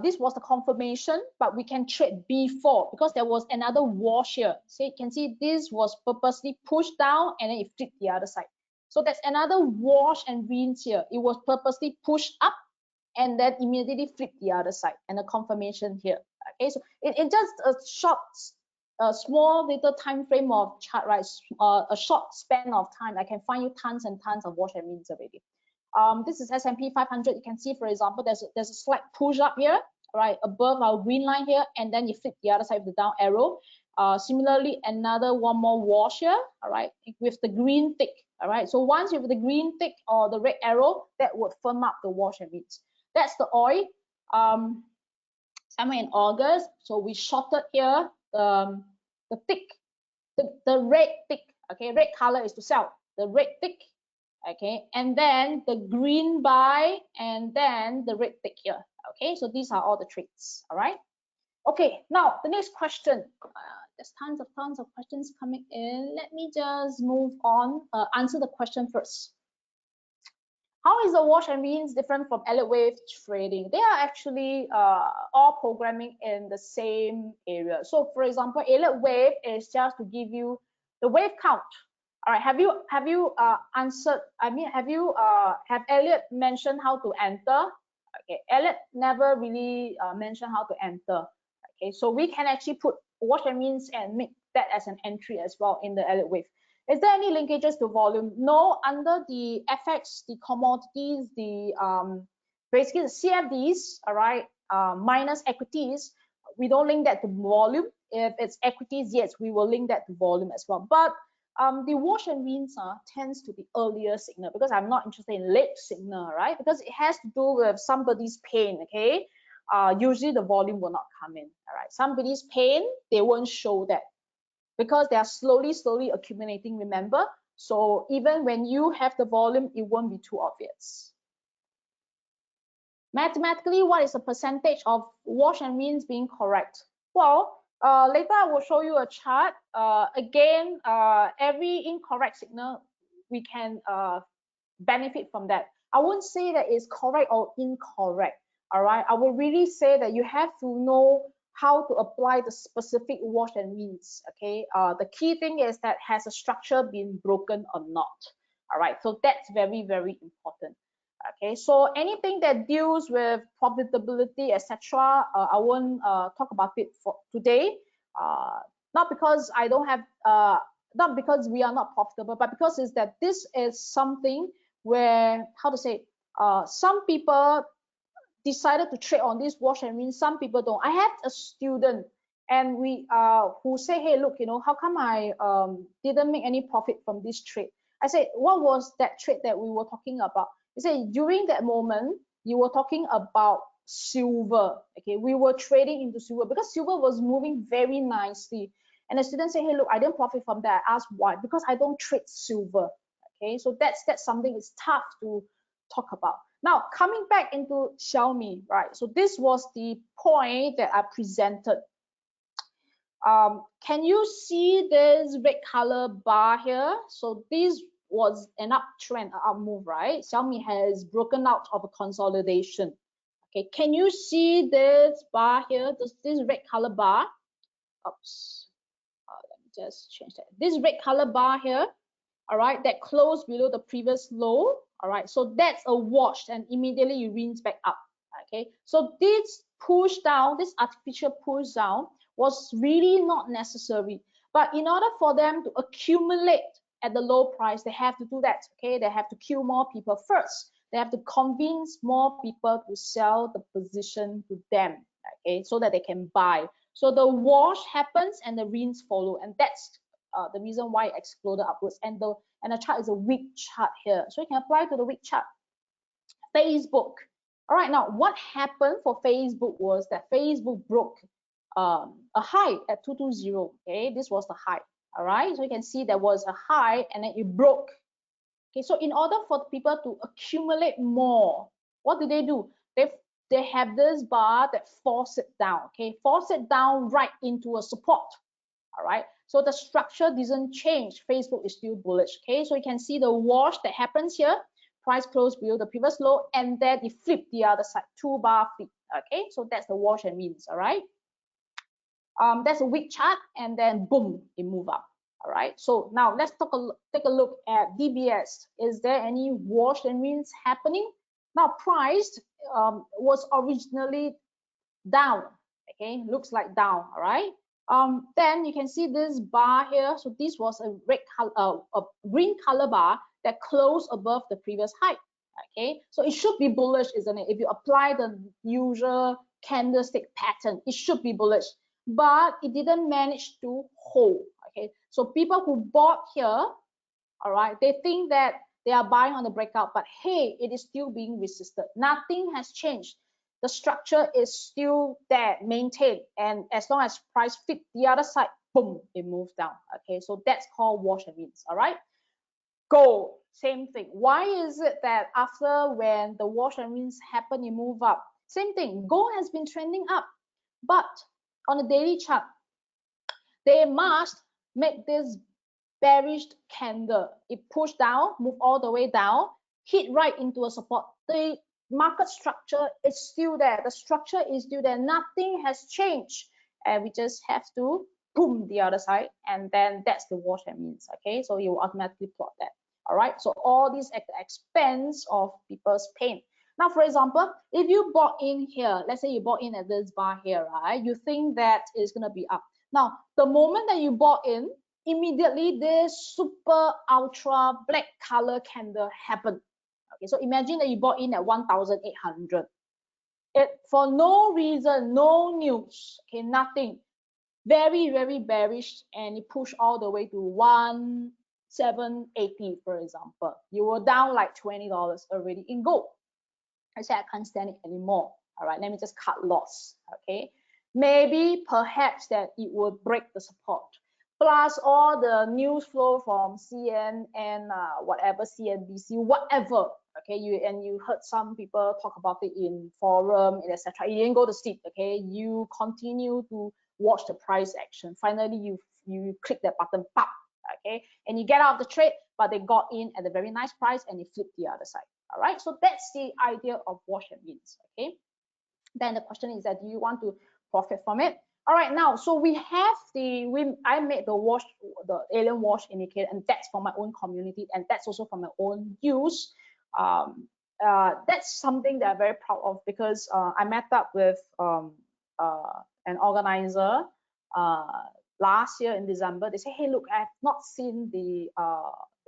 this was the confirmation, but we can trade before because there was another wash here. So you can see this was purposely pushed down and then it flipped the other side. So that's another wash and rinse here. It was purposely pushed up and then immediately flip the other side, and a confirmation here. Okay, so in just a short, small little time frame of chart, right? A short span of time, I can find you tons and tons of wash and rinse already. This is S&P 500. You can see, for example, there's a slight push up here, right, above our green line here, and then you flip the other side with the down arrow. Similarly, one more wash here, all right, with the green tick, all right. So once you have the green tick or the red arrow, that would firm up the wash and rinse. That's the oil. Somewhere in August, so we shorted here the tick, the red tick. Okay, red color is to sell. The red tick. Okay, and then the green buy, and then the red tick here. Okay, so these are all the trades. All right. Okay, now the next question. There's tons of questions coming in. Let me just move on. Answer the question first. How is the wash and rinse different from Elliott wave trading? They are actually all programming in the same area. So, for example, Elliott wave is just to give you the wave count. All right, have you answered? I mean, have Elliott mentioned how to enter? Okay, Elliott never really mentioned how to enter. Okay, so we can actually put wash and rinse and make that as an entry as well in the Elliott wave. Is there any linkages to volume? No, under the FX, the commodities, the basically the CFDs, all right, minus equities, we don't link that to volume. If it's equities, yes, we will link that to volume as well. But the wash and rinse tends to be earlier signal, because I'm not interested in late signal, right? Because it has to do with somebody's pain, okay? Usually the volume will not come in, all right? Somebody's pain, they won't show that, because they are slowly accumulating, remember? So even when you have the volume, it won't be too obvious. Mathematically, what is the percentage of wash and rinse being correct? Well, later I will show you a chart. Again, every incorrect signal, we can benefit from that. I won't say that it's correct or incorrect, all right? I will really say that you have to know how to apply the specific wash and rinse, okay? The key thing is that has a structure been broken or not, all right? So that's very, very important, okay? So anything that deals with profitability, etc., I won't talk about it for today, not because I don't have, not because we are not profitable, but because is that this is something where, how to say, some people decided to trade on this wash and rinse, some people don't. I had a student and we who say, hey, look, you know, how come I didn't make any profit from this trade? I said, what was that trade that we were talking about? He said, during that moment, you were talking about silver. Okay, we were trading into silver because silver was moving very nicely. And the student said, hey, look, I didn't profit from that. I asked why? Because I don't trade silver. Okay, so that's something it's tough to talk about. Now, coming back into Xiaomi, right? So this was the point that I presented. Can you see this red color bar here? So this was an uptrend, up move, right? Xiaomi has broken out of a consolidation. Okay, can you see this bar here? This red color bar? Oops. Let me just change that. This red color bar here, all right, that closed below the previous low. All right, so that's a wash, and immediately you rinse back up. Okay, so this push down, this artificial push down was really not necessary. But in order for them to accumulate at the low price, they have to do that. Okay, they have to kill more people first. They have to convince more people to sell the position to them. Okay, so that they can buy. So the wash happens and the rinse follow, and that's the reason why it exploded upwards. And the chart is a weak chart here, so you can apply to the weak chart. Facebook. All right, now what happened for Facebook was that Facebook broke a high at 220. Okay, this was the high. All right, so you can see there was a high and then it broke. Okay, so in order for people to accumulate more, what do? They have this bar that force it down. Okay, force it down right into a support. All right, so the structure doesn't change. Facebook is still bullish. Okay, so you can see the wash that happens here. Price closed below the previous low, and then it flipped the other side, 2-bar flip. Okay, so that's the wash and rinse. All right, that's a weak chart, and then boom, it moved up. All right, so now let's take a look at DBS. Is there any wash and rinse happening? Now, price was originally down. Okay, looks like down. All right. Then you can see this bar here. So this was a a green color bar that closed above the previous high. Okay, so it should be bullish, isn't it? If you apply the usual candlestick pattern, it should be bullish, but it didn't manage to hold. Okay, so people who bought here, all right, they think that they are buying on the breakout, but hey, it is still being resisted. Nothing has changed. The structure is still there, maintained, and as long as price fit the other side, boom, it moves down. Okay, so that's called wash and rinse. All right. Gold, same thing. Why is it that after when the wash and rinse happen, you move up? Same thing. Gold has been trending up, but on a daily chart, they must make this bearish candle. It pushed down, move all the way down, hit right into a support. The market structure is still there. The structure is still there. Nothing has changed, and we just have to boom the other side, and then that's the wash and rinse. Okay, so you will automatically plot that. All right, so all these at the expense of people's pain. Now, for example, if you bought in here, let's say you bought in at this bar here, right? You think that it's gonna be up. Now, the moment that you bought in, immediately this super ultra black color candle happened. Okay, so imagine that you bought in at 1,800. It for no reason, no news, okay, nothing. Very, very bearish, and it pushed all the way to 1,780, for example. You were down like $20 already in gold. I said I can't stand it anymore. All right, let me just cut loss. Okay, maybe perhaps that it will break the support. Plus all the news flow from CNN, whatever, CNBC, whatever. Okay, you heard some people talk about it in forum, etc. You didn't go to sleep. Okay, you continue to watch the price action. Finally, you click that button, pop. Okay, and you get out of the trade, but they got in at a very nice price and it flipped the other side. All right, so that's the idea of wash and rinse. Okay, then the question is that do you want to profit from it? All right, now so we have I made the alien wash indicator, and that's for my own community, and that's also for my own use. That's something that I'm very proud of, because I met up with an organizer last year in December. They say, hey, look, I've not seen the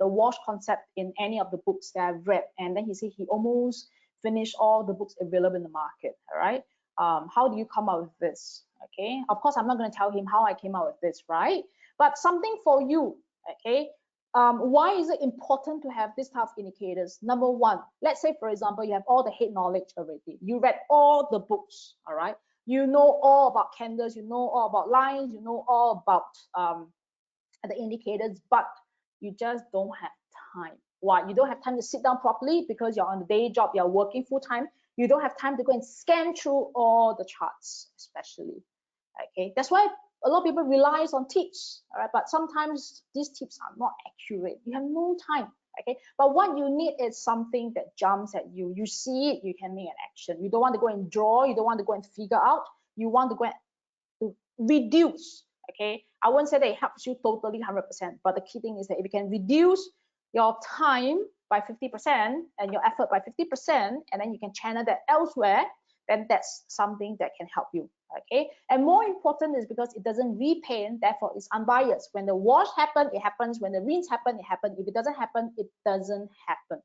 wash concept in any of the books that I've read. And then he said he almost finished all the books available in the market. All right, how do you come up with this? Okay, of course I'm not going to tell him how I came out with this, right? But something for you. Okay, why is it important to have this type of indicators? Number one, let's say for example you have all the head knowledge already, you read all the books, all right, you know all about candles, you know all about lines, you know all about the indicators, but you just don't have time. Why? You don't have time to sit down properly because you're on the day job, you're working full time. You don't have time to go and scan through all the charts, especially. Okay, that's why a lot of people relies on tips, all right, but sometimes these tips are not accurate. You have no time. Okay, but what you need is something that jumps at you. You see it, you can make an action. You don't want to go and draw, you don't want to go and figure out, you want to go and to reduce. Okay, I won't say that it helps you totally 100%, but the key thing is that if you can reduce your time by 50% and your effort by 50%, and then you can channel that elsewhere, then that's something that can help you. Okay, and more important is because it doesn't repaint, therefore it's unbiased. When the wash happens, it happens. When the rinse happens, it happens. If it doesn't happen, it doesn't happen.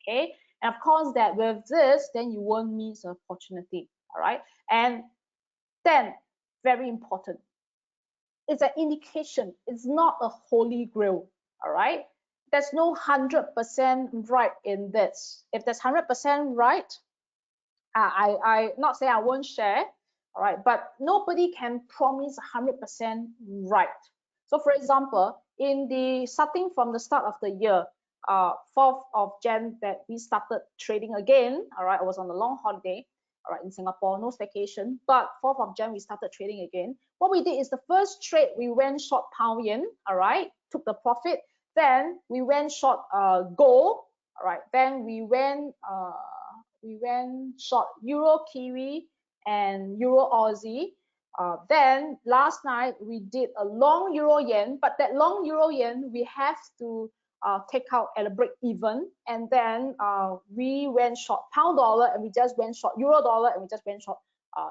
Okay, and of course that with this, then you won't miss an opportunity. All right, and then very important, it's an indication. It's not a holy grail. All right, there's no 100% right in this. If there's 100% right, I not say I won't share, all right, but nobody can promise 100% right. So for example, in the starting from the start of the year, 4th of Jan that we started trading again, all right, I was on a long holiday, all right, in Singapore, no staycation, but 4th of Jan we started trading again. What we did is the first trade we went short pound yen, all right, took the profit. Then we went short gold, all right, then we went short Euro Kiwi and Euro Aussie. Then last night we did a long euro yen, but that long euro yen we have to take out at a break even, and then we went short pound dollar, and we just went short euro dollar, and we just went short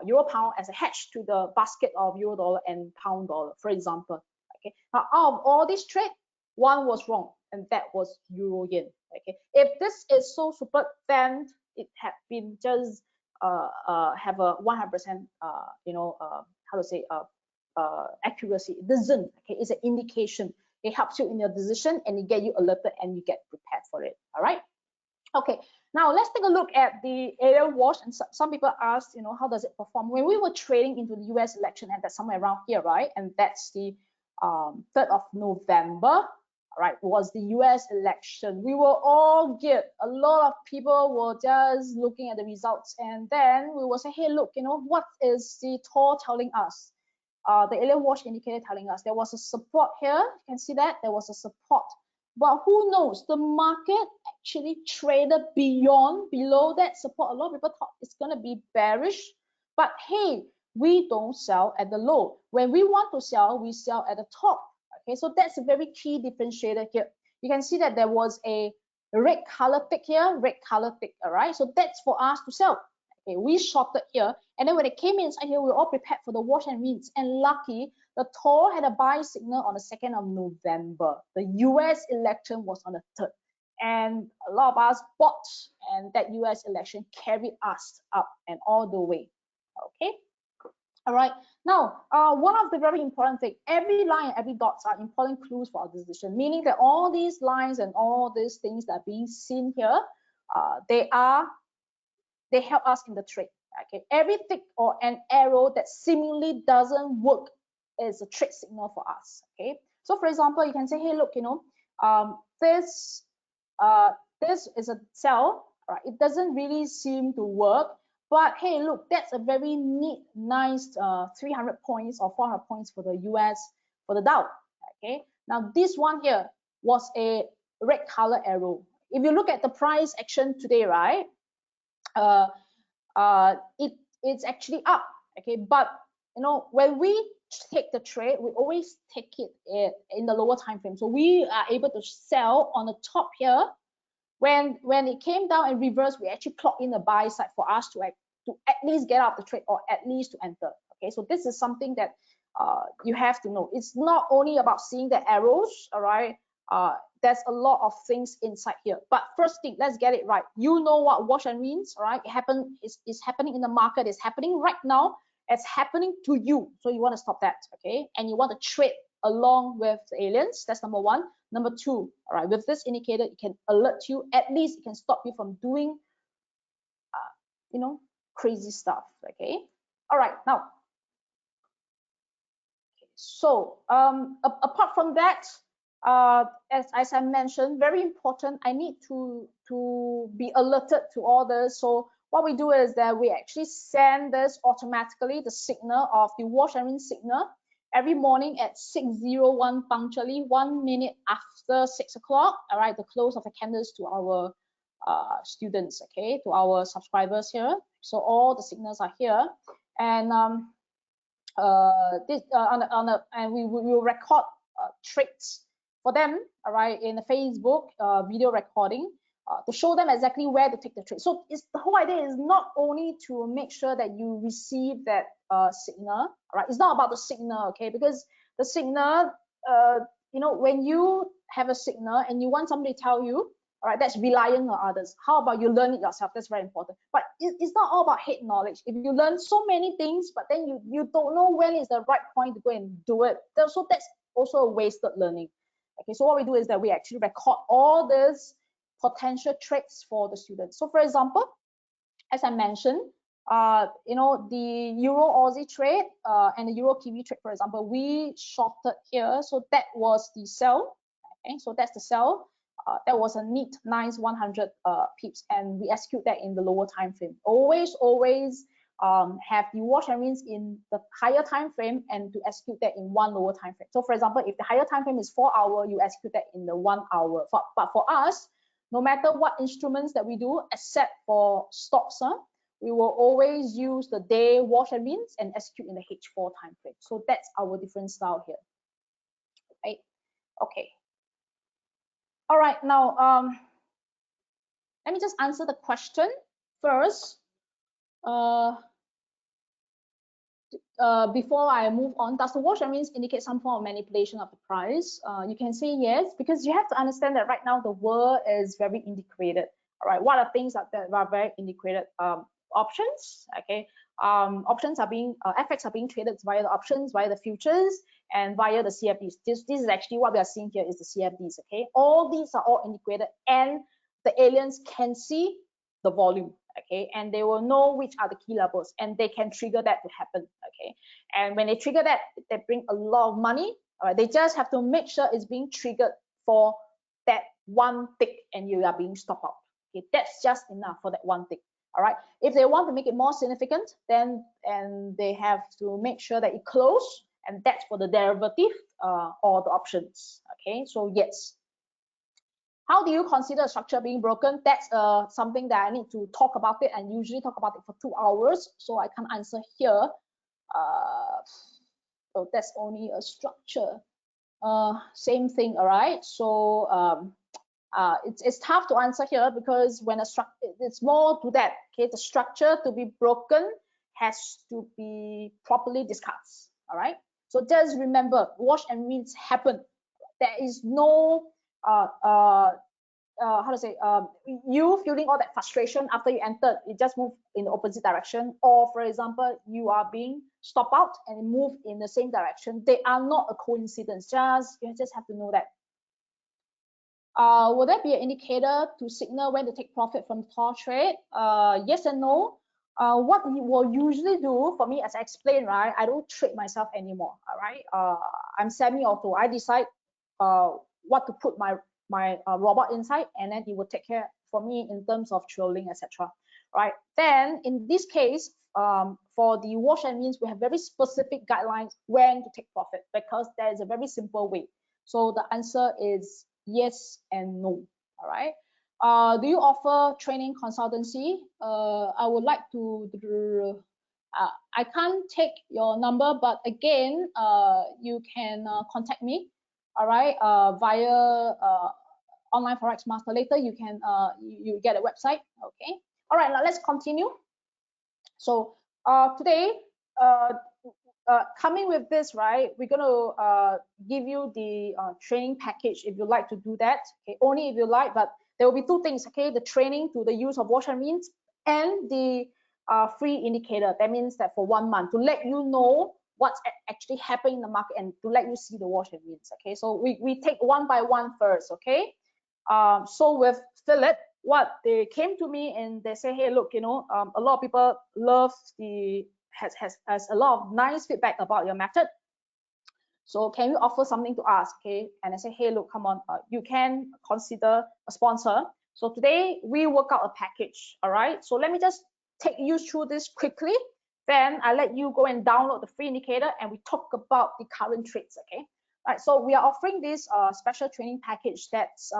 euro pound as a hedge to the basket of euro dollar and pound dollar, for example. Okay, now out of all this trade, one was wrong, and that was euro yen. Okay, if this is so super, then it had been just have a 100% how to say accuracy. It doesn't. Okay, it's an indication. It helps you in your decision, and it get you alerted, and you get prepared for it. All right. Okay. Now let's take a look at the area wash. And some people asked, how does it perform? When we were trading into the US election, and that's somewhere around here, right? And that's the 3rd of November. Right, was the US election. We were all geared. A lot of people were just looking at the results, and then we will say, hey, look, what is the TOR telling us? The area wash indicator telling us there was a support here. You can see that there was a support, but who knows? The market actually traded below that support. A lot of people thought it's going to be bearish, but hey, we don't sell at the low. When we want to sell, we sell at the top. Okay, so that's a very key differentiator here. You can see that there was a red color tick here, red color tick. All right, so that's for us to sell. Okay, we shorted here, and then when it came inside here, we were all prepared for the wash and rinse. And lucky, the TOR had a buy signal on the 2nd of November. The US election was on the 3rd, and a lot of us bought, and that US election carried us up and all the way. Okay. All right. Now, one of the very important things, every line and every dots are important clues for our decision, meaning that all these lines and all these things that are being seen here, they help us in the trade. Okay. Every tick or an arrow that seemingly doesn't work is a trade signal for us. Okay. So, for example, you can say, hey, look, this is a sell. Right? It doesn't really seem to work. But hey, look, that's a very neat, nice 300 points or 400 points for the US, for the Dow. Okay. Now this one here was a red color arrow. If you look at the price action today, right, it's actually up. Okay, but when we take the trade, we always take it in the lower time frame. So we are able to sell on the top here. When it came down and reversed, we actually clocked in the buy side for us to at least get out the trade, or at least to enter. Okay, so this is something that you have to know. It's not only about seeing the arrows. All right, there's a lot of things inside here. But first thing, let's get it right. You know what wash and rinse, all right? It's happening in the market. It's happening right now. It's happening to you. So you want to stop that, okay? And you want to trade along with the aliens. That's number one. Number two, all right, with this indicator, it can alert you. At least it can stop you from doing, crazy stuff, okay? All right, now, so apart from that, as I mentioned, very important, I need to be alerted to all this. So what we do is that we actually send this automatically, the signal of the wash and rinse signal, every morning at 6:01 punctually, 1 minute after 6 o'clock. All right, the close of the candles to our students, okay, to our subscribers here. So all the signals are here, and we will record trades for them, all right, in the Facebook video recording to show them exactly where to take the trade. So the whole idea is not only to make sure that you receive that signal, all right. It's not about the signal, okay, because the signal, when you have a signal and you want somebody to tell you, all right, that's relying on others. How about you learn it yourself? That's very important. But it's not all about head knowledge. If you learn so many things, but then you don't know when is the right point to go and do it, so that's also a wasted learning. Okay, so what we do is that we actually record all these potential trades for the students. So for example, as I mentioned, the Euro Aussie trade and the Euro Kiwi trade, for example, we shorted here. So that was the sell. Okay, so that's the sell. That was a neat, nice 100 pips, and we execute that in the lower time frame. Always have the wash and rinse in the higher time frame and to execute that in one lower time frame. So for example, if the higher time frame is 4 hours, you execute that in the 1 hour. But for us, no matter what instruments that we do, except for stocks, we will always use the day wash and rinse and execute in the H4 time frame. So that's our different style here, right? Okay. All right, now let me just answer the question first. Before I move on, does the wash and rinse indicate some form of manipulation of the price? You can say yes, because you have to understand that right now the world is very integrated. All right, what are things that are very integrated? Options, okay. Options are being FX are being traded via the options, via the futures, and via the CFDs. This is actually what we are seeing here is the CFDs. Okay, all these are all integrated, and the aliens can see the volume. Okay, and they will know which are the key levels, and they can trigger that to happen. Okay, and when they trigger that, they bring a lot of money. All right, they just have to make sure it's being triggered for that one tick, and you are being stopped out. Okay, that's just enough for that one tick. All right, if they want to make it more significant, then they have to make sure that it close, and that's for the derivative or the options. Okay, so yes. How do you consider a structure being broken? That's something that I need to talk about it, and usually talk about it for 2 hours, so I can't answer here. So that's only a structure. Same thing, all right? So it's tough to answer here, because when a structure, it's more to that. Okay, the structure to be broken has to be properly discussed. All right. So just remember, wash and rinse happen. There is no how to say, you feeling all that frustration after you entered, it just move in the opposite direction, or for example, you are being stopped out and move in the same direction. They are not a coincidence. You just have to know that. Will there be an indicator to signal when to take profit from the Tor trade? Yes and no. What we will usually do, for me, as I explained, right, I don't trade myself anymore. All right, I'm semi-auto. I decide what to put my robot inside, and then it will take care for me in terms of trolling, etc. Right. Then in this case, for the wash and rinse, we have very specific guidelines when to take profit, because there is a very simple way. So the answer is yes and no. All right. Do you offer training consultancy? I would like to. I can't take your number, but again, you can contact me. All right, via online forex master. Later, you can you get a website. Okay. All right. Now let's continue. So today, coming with this, right, we're going to give you the training package if you like to do that. Okay, only if you like, but there will be 2 things. Okay, the training to the use of wash and rinse, and the free indicator. That means that for 1 month, to let you know what's actually happening in the market, and to let you see the wash and rinse. Okay, so we take one by one first. Okay, so with Philip, what they came to me and they say, hey, look, you know, a lot of people love has a lot of nice feedback about your method. So can you offer something to us? Okay, and I say, hey, look, come on, you can consider a sponsor. So today we work out a package. All right, so let me just take you through this quickly. Then I let you go and download the free indicator, and we talk about the current trades. Okay, all right. So we are offering this special training package that's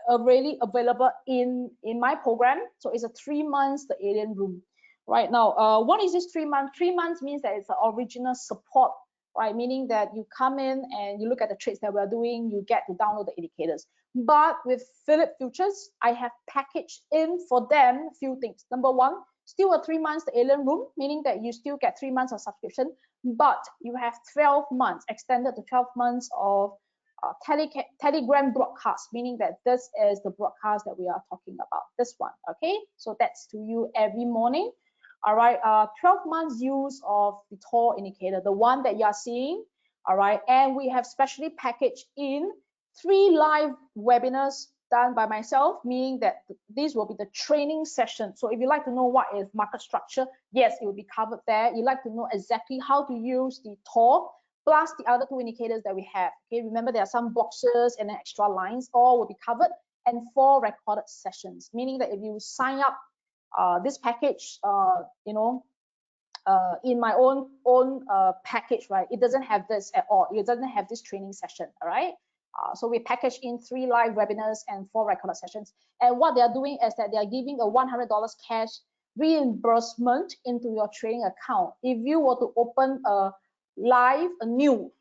really available in my program. So it's a 3 months the alien room. Right now, what is this 3 months? 3 months means that it's an original support, right? Meaning that you come in and you look at the trades that we're doing, you get to download the indicators. But with Philip Futures, I have packaged in for them a few things. Number 1, still a 3 months the alien room, meaning that you still get 3 months of subscription, but you have 12 months, extended to 12 months of Telegram broadcast, meaning that this is the broadcast that we are talking about, this one. Okay, so that's to you every morning. All right, 12 months use of the Tor indicator, the one that you are seeing. All right, and we have specially packaged in 3 live webinars done by myself, meaning that this will be the training session. So if you like to know what is market structure, yes, it will be covered there. You like to know exactly how to use the Tor plus the other 2 indicators that we have. Okay, remember there are some boxes and extra lines, all will be covered, and 4 recorded sessions, meaning that if you sign up this package, you know, in my own package, right, it doesn't have this at all. It doesn't have this training session. All right, So we package in 3 live webinars and 4 recorded sessions. And what they are doing is that they are giving a $100 cash reimbursement into your trading account. If you were to open a live, a new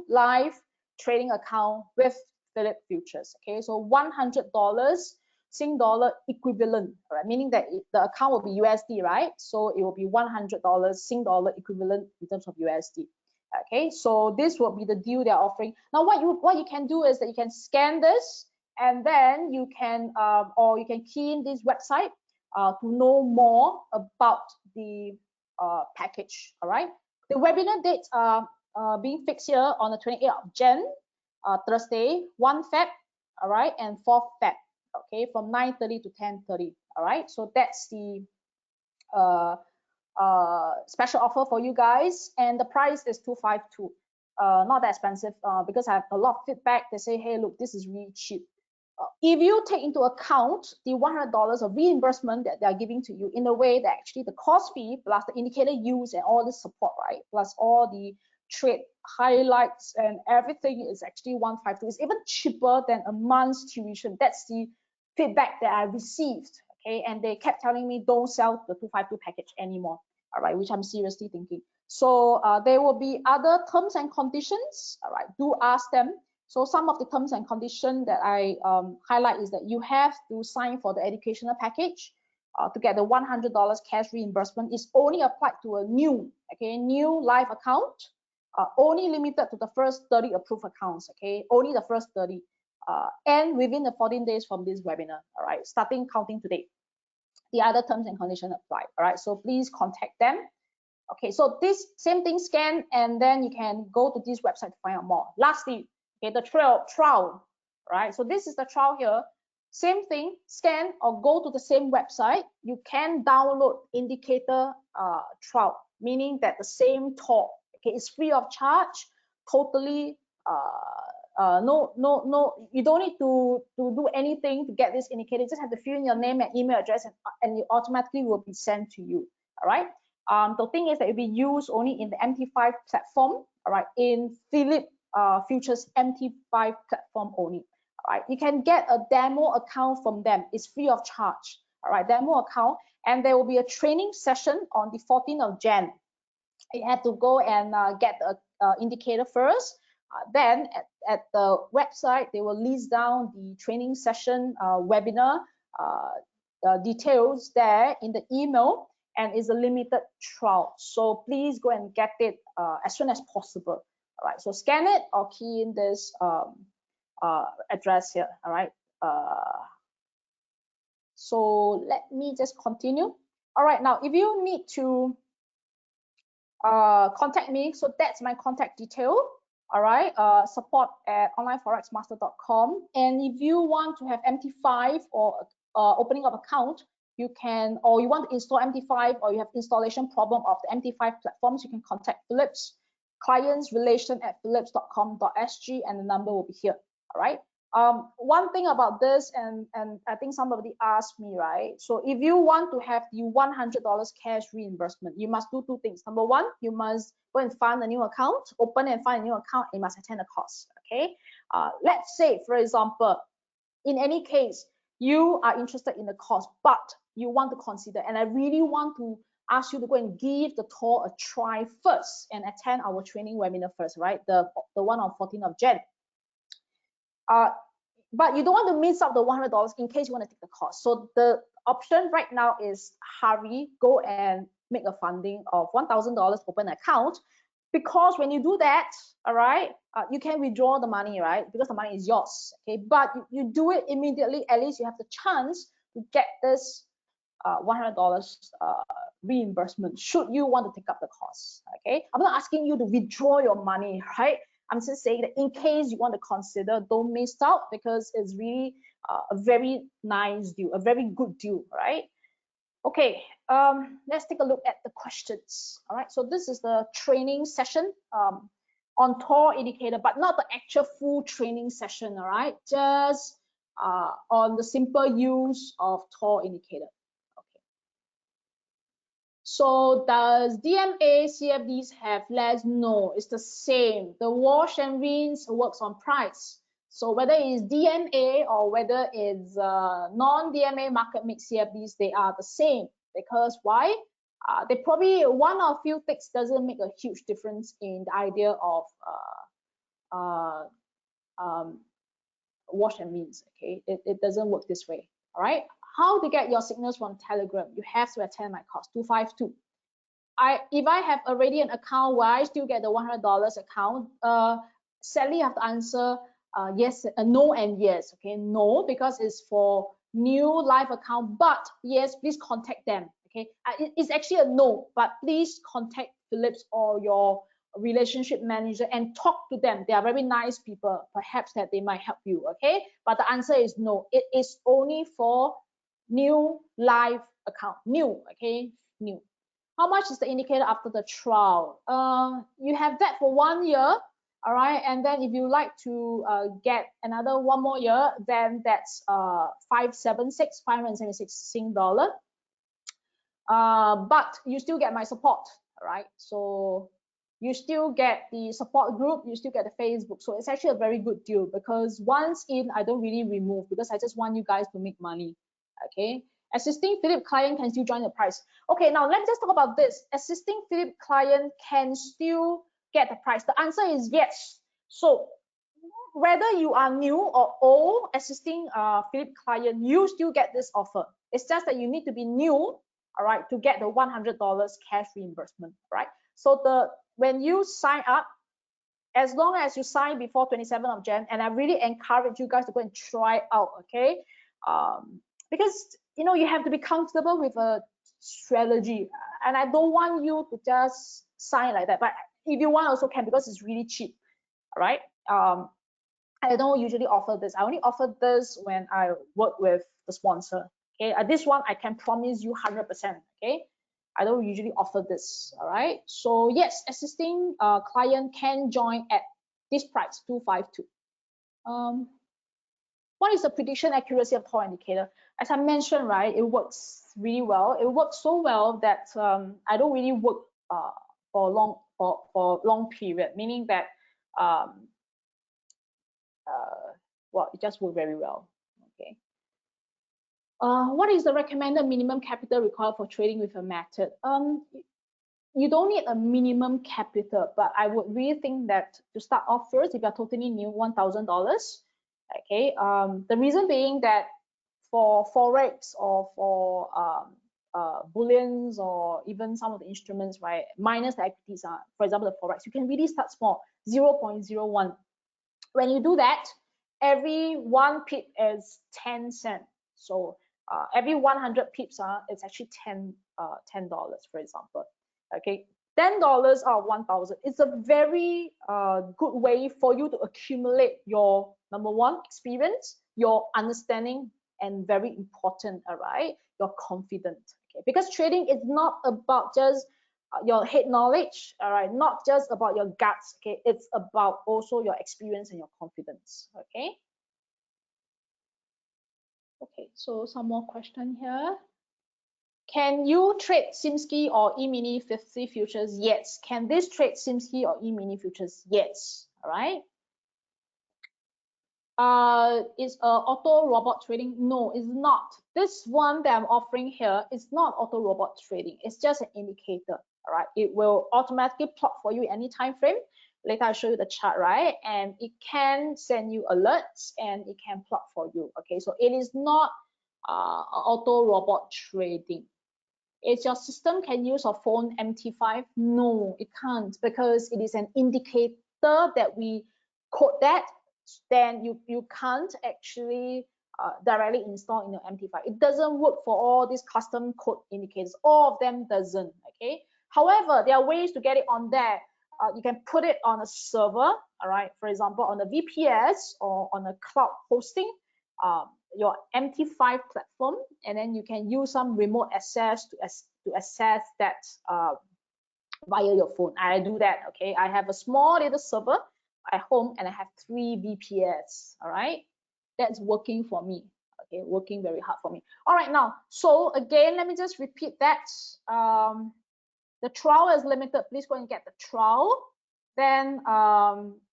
live trading account with Philip Futures. Okay, so $100 Sing dollar equivalent, right? Meaning that the account will be USD, right? So it will be $100 Sing dollar equivalent in terms of USD. Okay, so this will be the deal they're offering. Now, what you can do is that you can scan this, and then you can or you can key in this website to know more about the package. All right, the webinar dates are being fixed here on the 28th of Jan, Thursday, 1 Feb, all right, and 4 Feb. Okay, from 9:30 to 10:30. All right, so that's the special offer for you guys, and the price is 252. Not that expensive because I have a lot of feedback. They say, hey, look, this is really cheap. If you take into account the $100 of reimbursement that they are giving to you, in a way that actually the cost fee plus the indicator use and all the support, right, plus all the trade highlights and everything is actually 152. It's even cheaper than a month's tuition. That's the feedback that I received. Okay, and they kept telling me don't sell the 252 package anymore. All right, which I'm seriously thinking. So there will be other terms and conditions. All right, do ask them. So some of the terms and conditions that I highlight is that you have to sign for the educational package to get the $100 cash reimbursement. Is only applied to a new live account, only limited to the first 30 approved accounts. Okay, only the first 30, and within the 14 days from this webinar. All right, starting counting today. The other terms and conditions apply. All right, so please contact them. Okay, so this same thing, scan, and then you can go to this website to find out more. Lastly, okay, the trial, right? So this is the trial here. Same thing, scan or go to the same website. You can download indicator trial, meaning that the same talk, okay, it's free of charge, totally no, you don't need to do anything to get this indicator. You just have to fill in your name and email address, and it automatically will be sent to you. All right. The thing is that it will be used only in the MT5 platform. All right, in Philip Futures MT5 platform only. All right, you can get a demo account from them. It's free of charge. All right, demo account, and there will be a training session on the 14th of Jan. You have to go and get the indicator first. Then at the website, they will list down the training session webinar details there in the email, and it's a limited trial. So please go and get it as soon as possible. All right, so scan it or key in this address here. All right. So let me just continue. All right, now if you need to contact me, so that's my contact detail. All right, support at onlineforexmaster.com. And if you want to have MT5 or opening of account, you can, or you want to install MT5 or you have installation problem of the MT5 platforms, you can contact Philips, clientsrelation@philips.com.sg, and the number will be here. All right. One thing about this, and I think somebody asked me, right? So if you want to have the $100 cash reimbursement, you must do 2 things. Number 1, you must go and find a new account, open and find a new account, and you must attend a course. Okay. Let's say, for example, in any case, you are interested in the course, but you want to consider, and I really want to ask you to go and give the talk a try first and attend our training webinar first, right? The one on 14th of Jan. But you don't want to miss out the $100 in case you want to take the course. So the option right now is hurry, go and make a funding of $1,000, open an account, because when you do that, all right, you can withdraw the money, right? Because the money is yours, okay? But you do it immediately, at least you have the chance to get this $100 reimbursement should you want to take up the course, okay? I'm not asking you to withdraw your money, right? I'm just saying that in case you want to consider, don't miss out, because it's really a very nice deal, a very good deal, right? Okay, let's take a look at the questions. All right, so this is the training session on TOR indicator, but not the actual full training session, all right? Just on the simple use of TOR indicator. Okay. So does DMA CFDs have less? No, it's the same. The wash and rinse works on price. So whether it's DMA or whether it's non-DMA market mix CFDs, they are the same. Because why? They probably one or few ticks doesn't make a huge difference in the idea of wash and rinse. Okay, it doesn't work this way. All right. How to get your signals from Telegram? You have to attend my course 252. If I have already an account, will I still get the $100 account? Sadly, I have to answer yes, no, and yes. Okay, no, because it's for new live account. But yes, please contact them. Okay, it's actually a no, but please contact Phillips or your relationship manager and talk to them. They are very nice people. Perhaps that they might help you. Okay, but the answer is no. It is only for new live account. New. Okay, new. How much is the indicator after the trial? You have that for 1 year, all right. And then if you like to get another 1 more year, then that's 576 Sing dollar. But you still get my support, all right. So you still get the support group, you still get the Facebook. So it's actually a very good deal because once in, I don't really remove because I just want you guys to make money, okay. Assisting Philip client can still join the price. Okay, now let's just talk about this. Assisting Philip client can still get the price. The answer is yes. So whether you are new or old assisting Philip client, you still get this offer. It's just that you need to be new, all right, to get the $100 cash reimbursement, right? So when you sign up, as long as you sign before 27th of Jan, and I really encourage you guys to go and try out, okay? Because you have to be comfortable with a strategy, and I don't want you to just sign like that. But if you want, also can because it's really cheap, all right? I don't usually offer this. I only offer this when I work with the sponsor. Okay, this one I can promise you 100%. Okay, I don't usually offer this. All right. So yes, assisting client can join at this price 252. What is the prediction accuracy of tau indicator? As I mentioned, right, it works really well. It works so well that I don't really work for long period, meaning that well, it just worked very well. Okay. What is the recommended minimum capital required for trading with a method? You don't need a minimum capital, but I would really think that to start off first, if you're totally new, $1,000. Okay. The reason being that for forex or for bullions or even some of the instruments, right, minus the equities, for example, the forex, you can really start small, 0.01. When you do that, every 1 pip is 10 cents. So every 100 pips, it's actually $10, for example. Okay, $10 or 1,000. It's a very good way for you to accumulate your number one experience, your understanding, and very important, all right, your confidence. Okay, because trading is not about just your head knowledge, all right, not just about your guts. Okay, it's about also your experience and your confidence. Okay. Okay, so some more question here. Can you trade Simsky or E-mini 50 futures? Yes. Can this trade Simsky or E-mini futures? Yes. All right. Is auto robot trading? No, it's not. This one that I'm offering here is not auto robot trading. It's just an indicator. All right. It will automatically plot for you any time frame. Later I'll show you the chart, right? And it can send you alerts and it can plot for you. Okay, so it is not auto robot trading. Is your system can use a phone MT5? No, it can't, because it is an indicator that we code that. Then you can't actually directly install in your MT5. It doesn't work for all these custom code indicators. All of them doesn't. Okay. However, there are ways to get it on there. You can put it on a server. All right. For example, on a VPS or on a cloud hosting. Your MT5 platform, and then you can use some remote access to access that via your phone. I do that. Okay, I have a small little server at home and I have 3 VPS. All right, that's working for me. Okay, working very hard for me. All right, now, so again, let me just repeat that. The trial is limited. Please go and get the trial. Then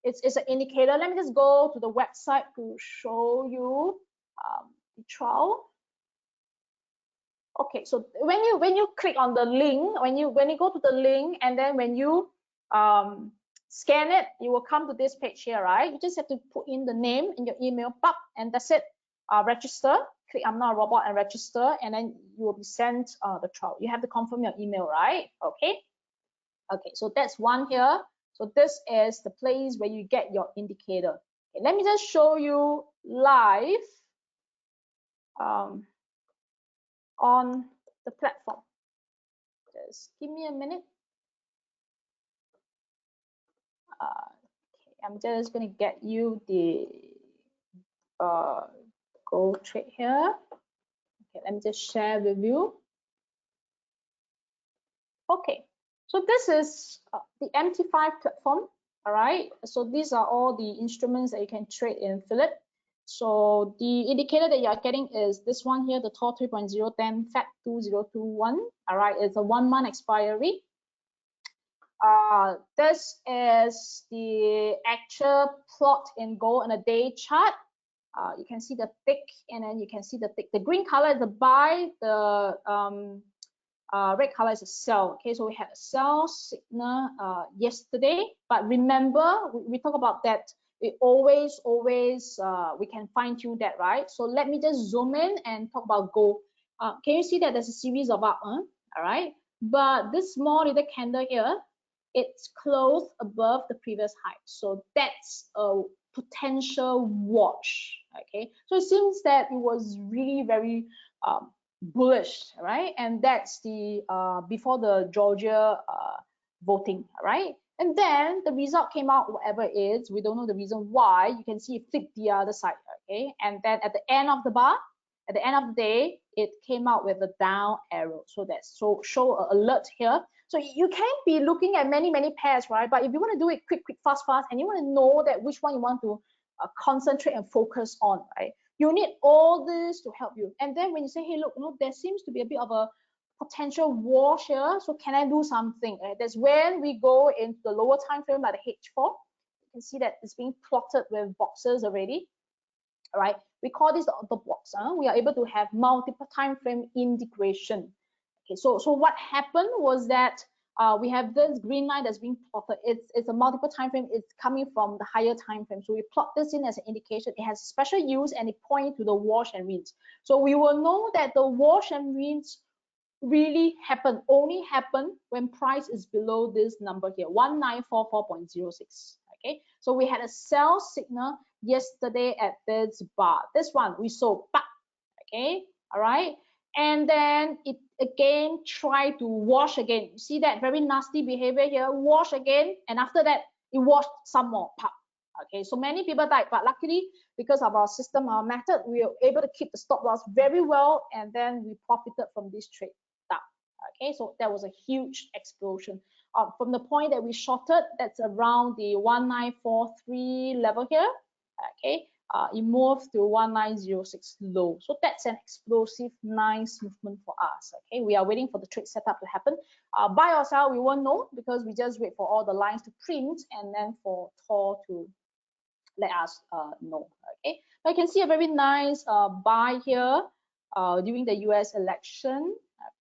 it's an indicator. Let me just go to the website to show you the trial. Okay, so when you click on the link, when you go to the link, and then when you scan it, you will come to this page here, right? You just have to put in the name and your email, pop, and that's it. Register. Click I'm not a robot and register, and then you will be sent the trial. You have to confirm your email, right? Okay. Okay, so that's one here. So this is the place where you get your indicator. Okay, let me just show you live on the platform. Just give me a minute. Okay, I'm just going to get you the Go Trade here. Okay, let me just share with you. Okay, so this is the MT5 platform. All right, so these are all the instruments that you can trade in Philip. So the indicator that you are getting is this one here, the TOR 3.010 FAT 2021. All right, it's a 1 month expiry. This is the actual plot in gold on a day chart. You can see the tick, and then you can see the tick. The green color is the buy, the red color is a sell. Okay, so we had a sell signal yesterday, but remember we talk about that. We always we can fine tune that, right? So let me just zoom in and talk about gold. Can you see that there's a series of up? All right, but this small little candle here, it's closed above the previous high, so that's a potential watch. Okay, so it seems that it was really very bullish, right? And that's the before the Georgia voting, right? And then the result came out, whatever it is, we don't know the reason why. You can see it flipped the other side, okay? And then at the end of the bar, at the end of the day, it came out with a down arrow. So that's show an alert here. So you can be looking at many pairs, right? But if you want to do it quick, fast, and you want to know that which one you want to concentrate and focus on, right? You need all this to help you. And then when you say, hey, look, there seems to be a bit of a potential wash here, so can I do something? That's when we go into the lower time frame by the H4. You can see that it's being plotted with boxes already. All right, we call this the box. We are able to have multiple time frame integration. Okay, so what happened was that we have this green line that's being plotted. It's a multiple time frame. It's coming from the higher time frame. So we plot this in as an indication. It has special use, and it points to the wash and rinse. So we will know that the wash and rinse really only happen when price is below this number here, 1944.06. Okay, so we had a sell signal yesterday at this bar. This one we saw back. Okay, all right, and then it again tried to wash again. You see that very nasty behavior here, wash again, and after that it washed some more, pop. Okay, so many people died, but luckily because of our system, our method, we were able to keep the stop loss very well, and then we profited from this trade down. Okay, so that was a huge explosion. From the point that we shorted, that's around the 1943 level here. Okay, it moved to 1906 low. So that's an explosive, nice movement for us. Okay, we are waiting for the trade setup to happen. Buy or sell, we won't know because we just wait for all the lines to print and then for TOR to let us know. Okay, but you can see a very nice buy here during the US election.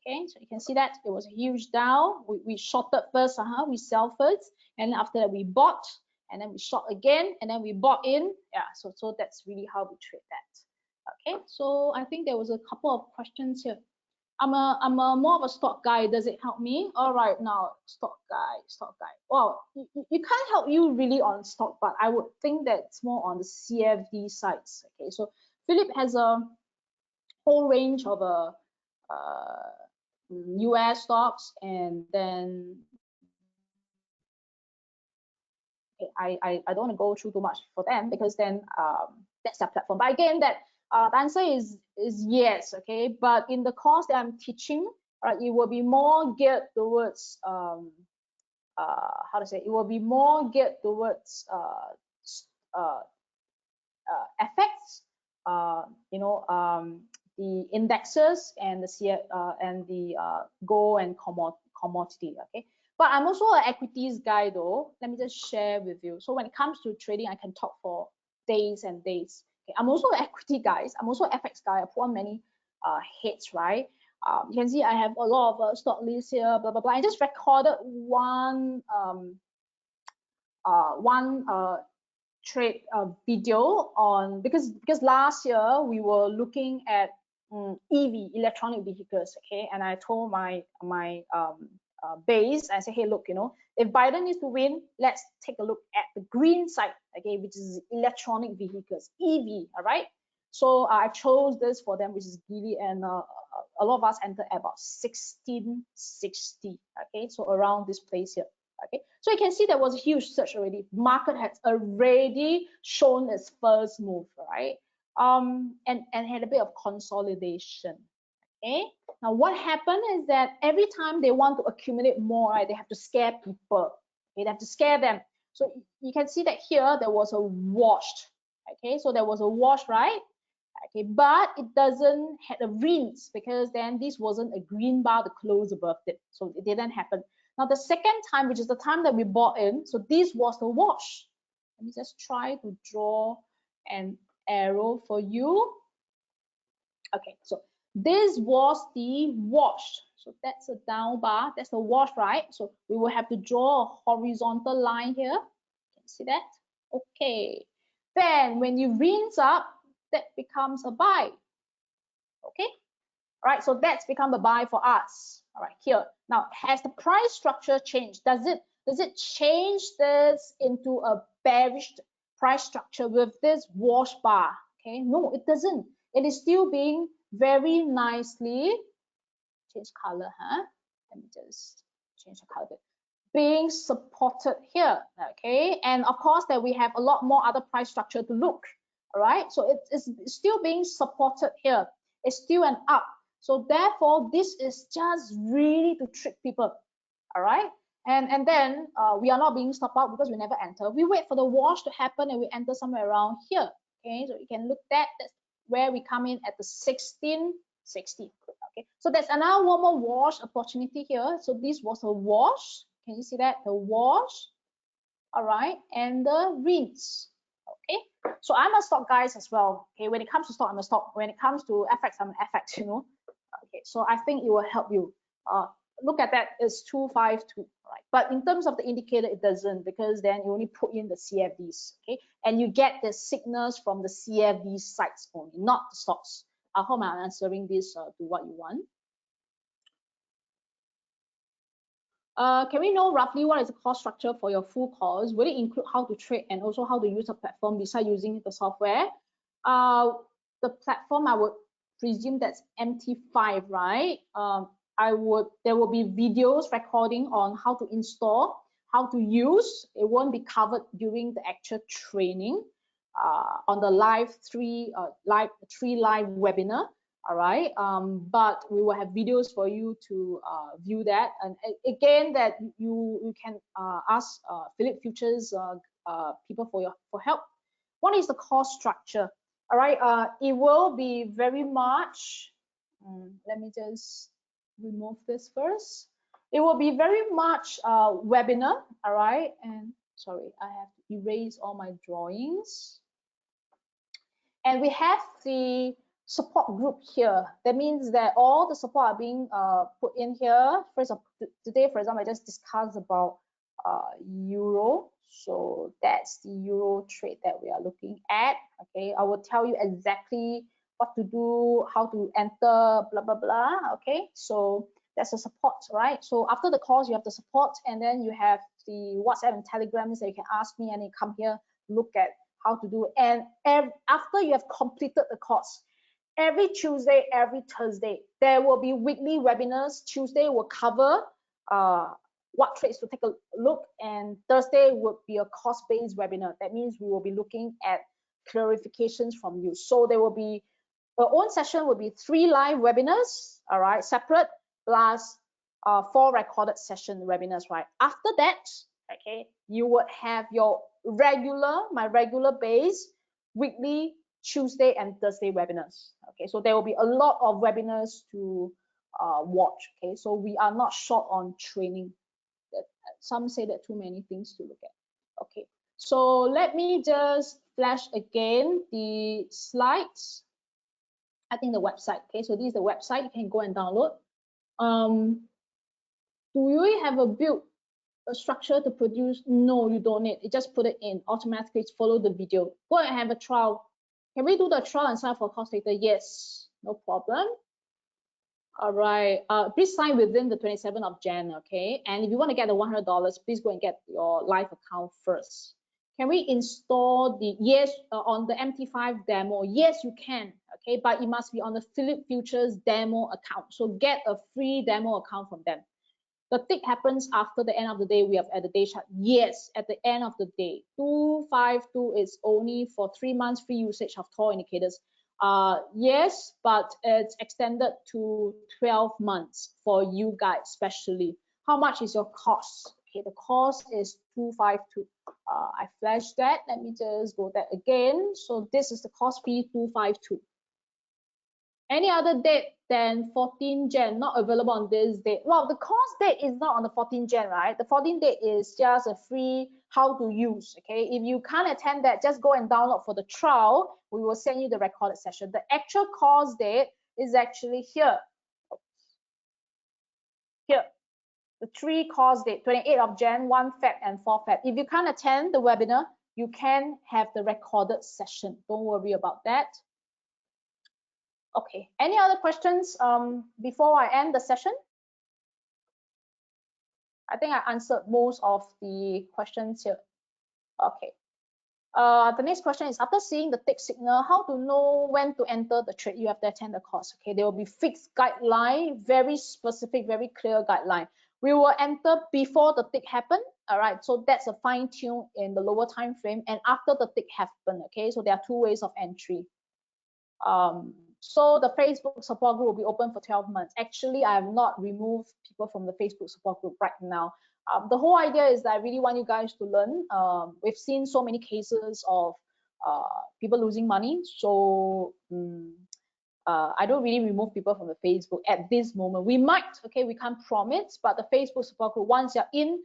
Okay, so you can see that it was a huge down. We shorted first, we sell first, and after that we bought, and then we short again, and then we bought in. Yeah, so that's really how we trade that. Okay, so I think there was a couple of questions here. I'm a more of a stock guy. Does it help me? All right, now stock guy. Well, you can't help you really on stock, but I would think that it's more on the CFD sides. Okay, so Philip has a whole range of US stocks, and then I don't want to go through too much for them because then that's their platform. But again, that the answer is yes. Okay, but in the course that I'm teaching, it will be more geared towards how to say, it will be more geared towards FX the indexes and the gold and commodity. Okay, but I'm also an equities guy though. Let me just share with you. So when it comes to trading, I can talk for days and days. Okay, I'm also an equity guy. I'm also an FX guy. I put on many heads, right? You can see I have a lot of stock lists here, blah blah blah. I just recorded one trade video on because last year we were looking at EV, electronic vehicles. Okay, and I told my base, I said, hey, look, if Biden is to win, let's take a look at the green side, okay, which is electronic vehicles, EV. All right. So I chose this for them, which is Gili, and a lot of us entered at about 1660. Okay, so around this place here. Okay, so you can see there was a huge surge already. Market has already shown its first move, right? And had a bit of consolidation. Okay, now what happened is that every time they want to accumulate more, right, they have to scare people. Okay, they have to scare them. So you can see that here there was a wash. Okay, so there was a wash, right? Okay, but it doesn't have a rinse because then this wasn't a green bar to close above it, so it didn't happen. Now the second time, which is the time that we bought in, so this was the wash. Let me just try to draw an arrow for you. Okay, so this was the wash. So that's a down bar, that's the wash, right? So we will have to draw a horizontal line here. Can you see that? Okay. Then when you rinse up, that becomes a buy. Okay. All right, so that's become a buy for us. All right, here. Now, has the price structure changed? Does it change this into a bearish price structure with this wash bar? Okay, no, it doesn't. It is still being very nicely change color, huh? Let me just change the color a bit. Being supported here, okay, and of course that we have a lot more other price structure to look. All right, so it's still being supported here. It's still an up. So therefore, this is just really to trick people. All right, and then we are not being stopped out because we never enter. We wait for the wash to happen and we enter somewhere around here. Okay, so you can look at that's where we come in at the 1660. Okay, so there's another one more wash opportunity here. So this was a wash. Can you see that? The wash. All right, and the rinse. Okay, so I'm a stock guys as well. Okay, when it comes to stock, I'm a stock. When it comes to FX, I'm an FX, Okay, so I think it will help you. Look at that, it's 252, right? But in terms of the indicator, it doesn't, because then you only put in the CFDs, okay? And you get the signals from the CFD sites only, not the stocks. I hope I'm answering this to what you want. Can we know roughly what is the cost structure for your full course? Will it include how to trade and also how to use the platform besides using the software? The platform, I would presume that's MT5, right? There will be videos recording on how to install, how to use. It won't be covered during the actual training on the three live webinar. All right, but we will have videos for you to view that, and again that you can ask Philip Futures people for help. What is the cost structure? All right, it will be very much. Let me just remove this first. It will be very much webinar. All right, and sorry, I have to erase all my drawings. And we have the support group here. That means that all the support are being put in here. First of today, for example, I just discussed about euro. So that's the euro trade that we are looking at. Okay, I will tell you exactly what to do, how to enter, blah blah blah. Okay, so that's the support, right? So after the course, you have the support, and then you have the WhatsApp and Telegrams that you can ask me, and you come here, look at how to do it. And after you have completed the course, every Tuesday, every Thursday, there will be weekly webinars. Tuesday will cover what trades to take a look, and Thursday would be a cost-based webinar. That means we will be looking at clarifications from you. So there will be our own session will be 3 live webinars, all right, separate, plus 4 recorded session webinars, right? After that, okay, you would have your my regular base weekly Tuesday and Thursday webinars. Okay, so there will be a lot of webinars to watch. Okay, so we are not short on training. Some say that too many things to look at. Okay, so let me just flash again the slides. I think the website. Okay, so this is the website. You can go and download. Do you have a structure to produce? No, you don't need. You just put it in automatically. Follow the video. Go and have a trial. Can we do the trial and sign for course later? Yes, no problem. All right. Please sign within the 27th of Jan. Okay. And if you want to get the $100, please go and get your live account first. Can we install the on the MT5 demo? Yes, you can. Okay, but it must be on the Philip Futures demo account. So get a free demo account from them. The tick happens after the end of the day. We have at the day chart. Yes, at the end of the day. 252 is only for 3 months free usage of Tor indicators. Yes, but it's extended to 12 months for you guys, especially. How much is your cost? Okay, the cost is 252. I flashed that. Let me just go that again. So this is the cost fee, 252. Any other date than 14 Jan not available on this date? Well, the course date is not on the 14 Jan, right? The 14 date is just a free how to use, okay? If you can't attend that, just go and download for the trial. We will send you the recorded session. The actual course date is actually here. Here. The 3 course date, 28th of Jan, 1 Feb, and 4 Feb. If you can't attend the webinar, you can have the recorded session. Don't worry about that. Okay, any other questions before I end the session? I think I answered most of the questions here. Okay. The next question is, after seeing the tick signal, how to know when to enter the trade? You have to attend the course. Okay, there will be fixed guideline, very specific, very clear guideline. We will enter before the tick happen. All right, so that's a fine tune in the lower time frame, and after the tick happen. Okay, so there are 2 ways of entry. So the Facebook support group will be open for 12 months. Actually, I have not removed people from the Facebook support group right now. The whole idea is that I really want you guys to learn. We've seen so many cases of people losing money. So I don't really remove people from the Facebook at this moment. We might, okay, we can't promise, but the Facebook support group, once you're in,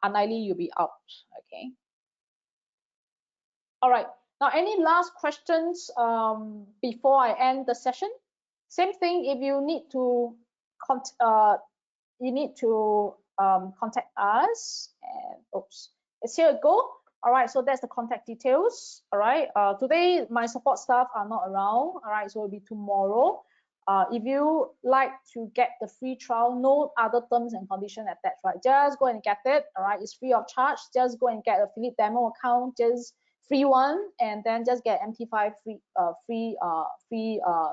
unlikely you'll be out, okay? All right. Now, any last questions before I end the session? Same thing. If you need to contact us. And oops, it's here. Go. All right. So that's the contact details. All right. Today my support staff are not around. All right. So it'll be tomorrow. If you like to get the free trial, no other terms and conditions attached. Right. Just go and get it. All right. It's free of charge. Just go and get a Philip demo account. Just free one, and then just get MT5 free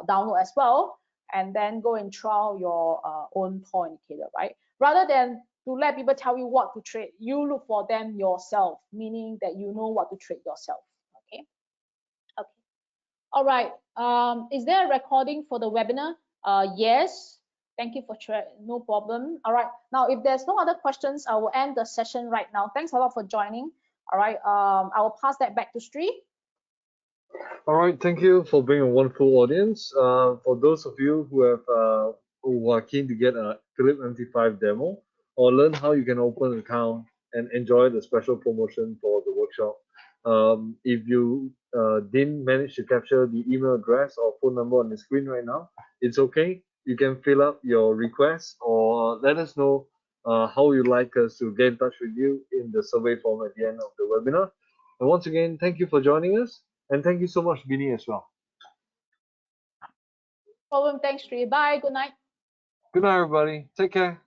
download as well, and then go and trial your own Tor indicator, right? Rather than to let people tell you what to trade, you look for them yourself, meaning that you know what to trade yourself. Okay. Okay. All right. Is there a recording for the webinar? Yes. Thank you for sharing. No problem. All right. Now, if there's no other questions, I will end the session right now. Thanks a lot for joining. All right, I will pass that back to Sri. All right, thank you for being a wonderful audience. For those of you who are keen to get a Philip MT5 demo or learn how you can open an account and enjoy the special promotion for the workshop, if you didn't manage to capture the email address or phone number on the screen right now, it's okay. You can fill up your request or let us know how you'd like us to get in touch with you in the survey form at the end of the webinar. And once again, thank you for joining us. And thank you so much, Binni, as well. No problem. Thanks, Sri. Bye. Good night. Good night, everybody. Take care.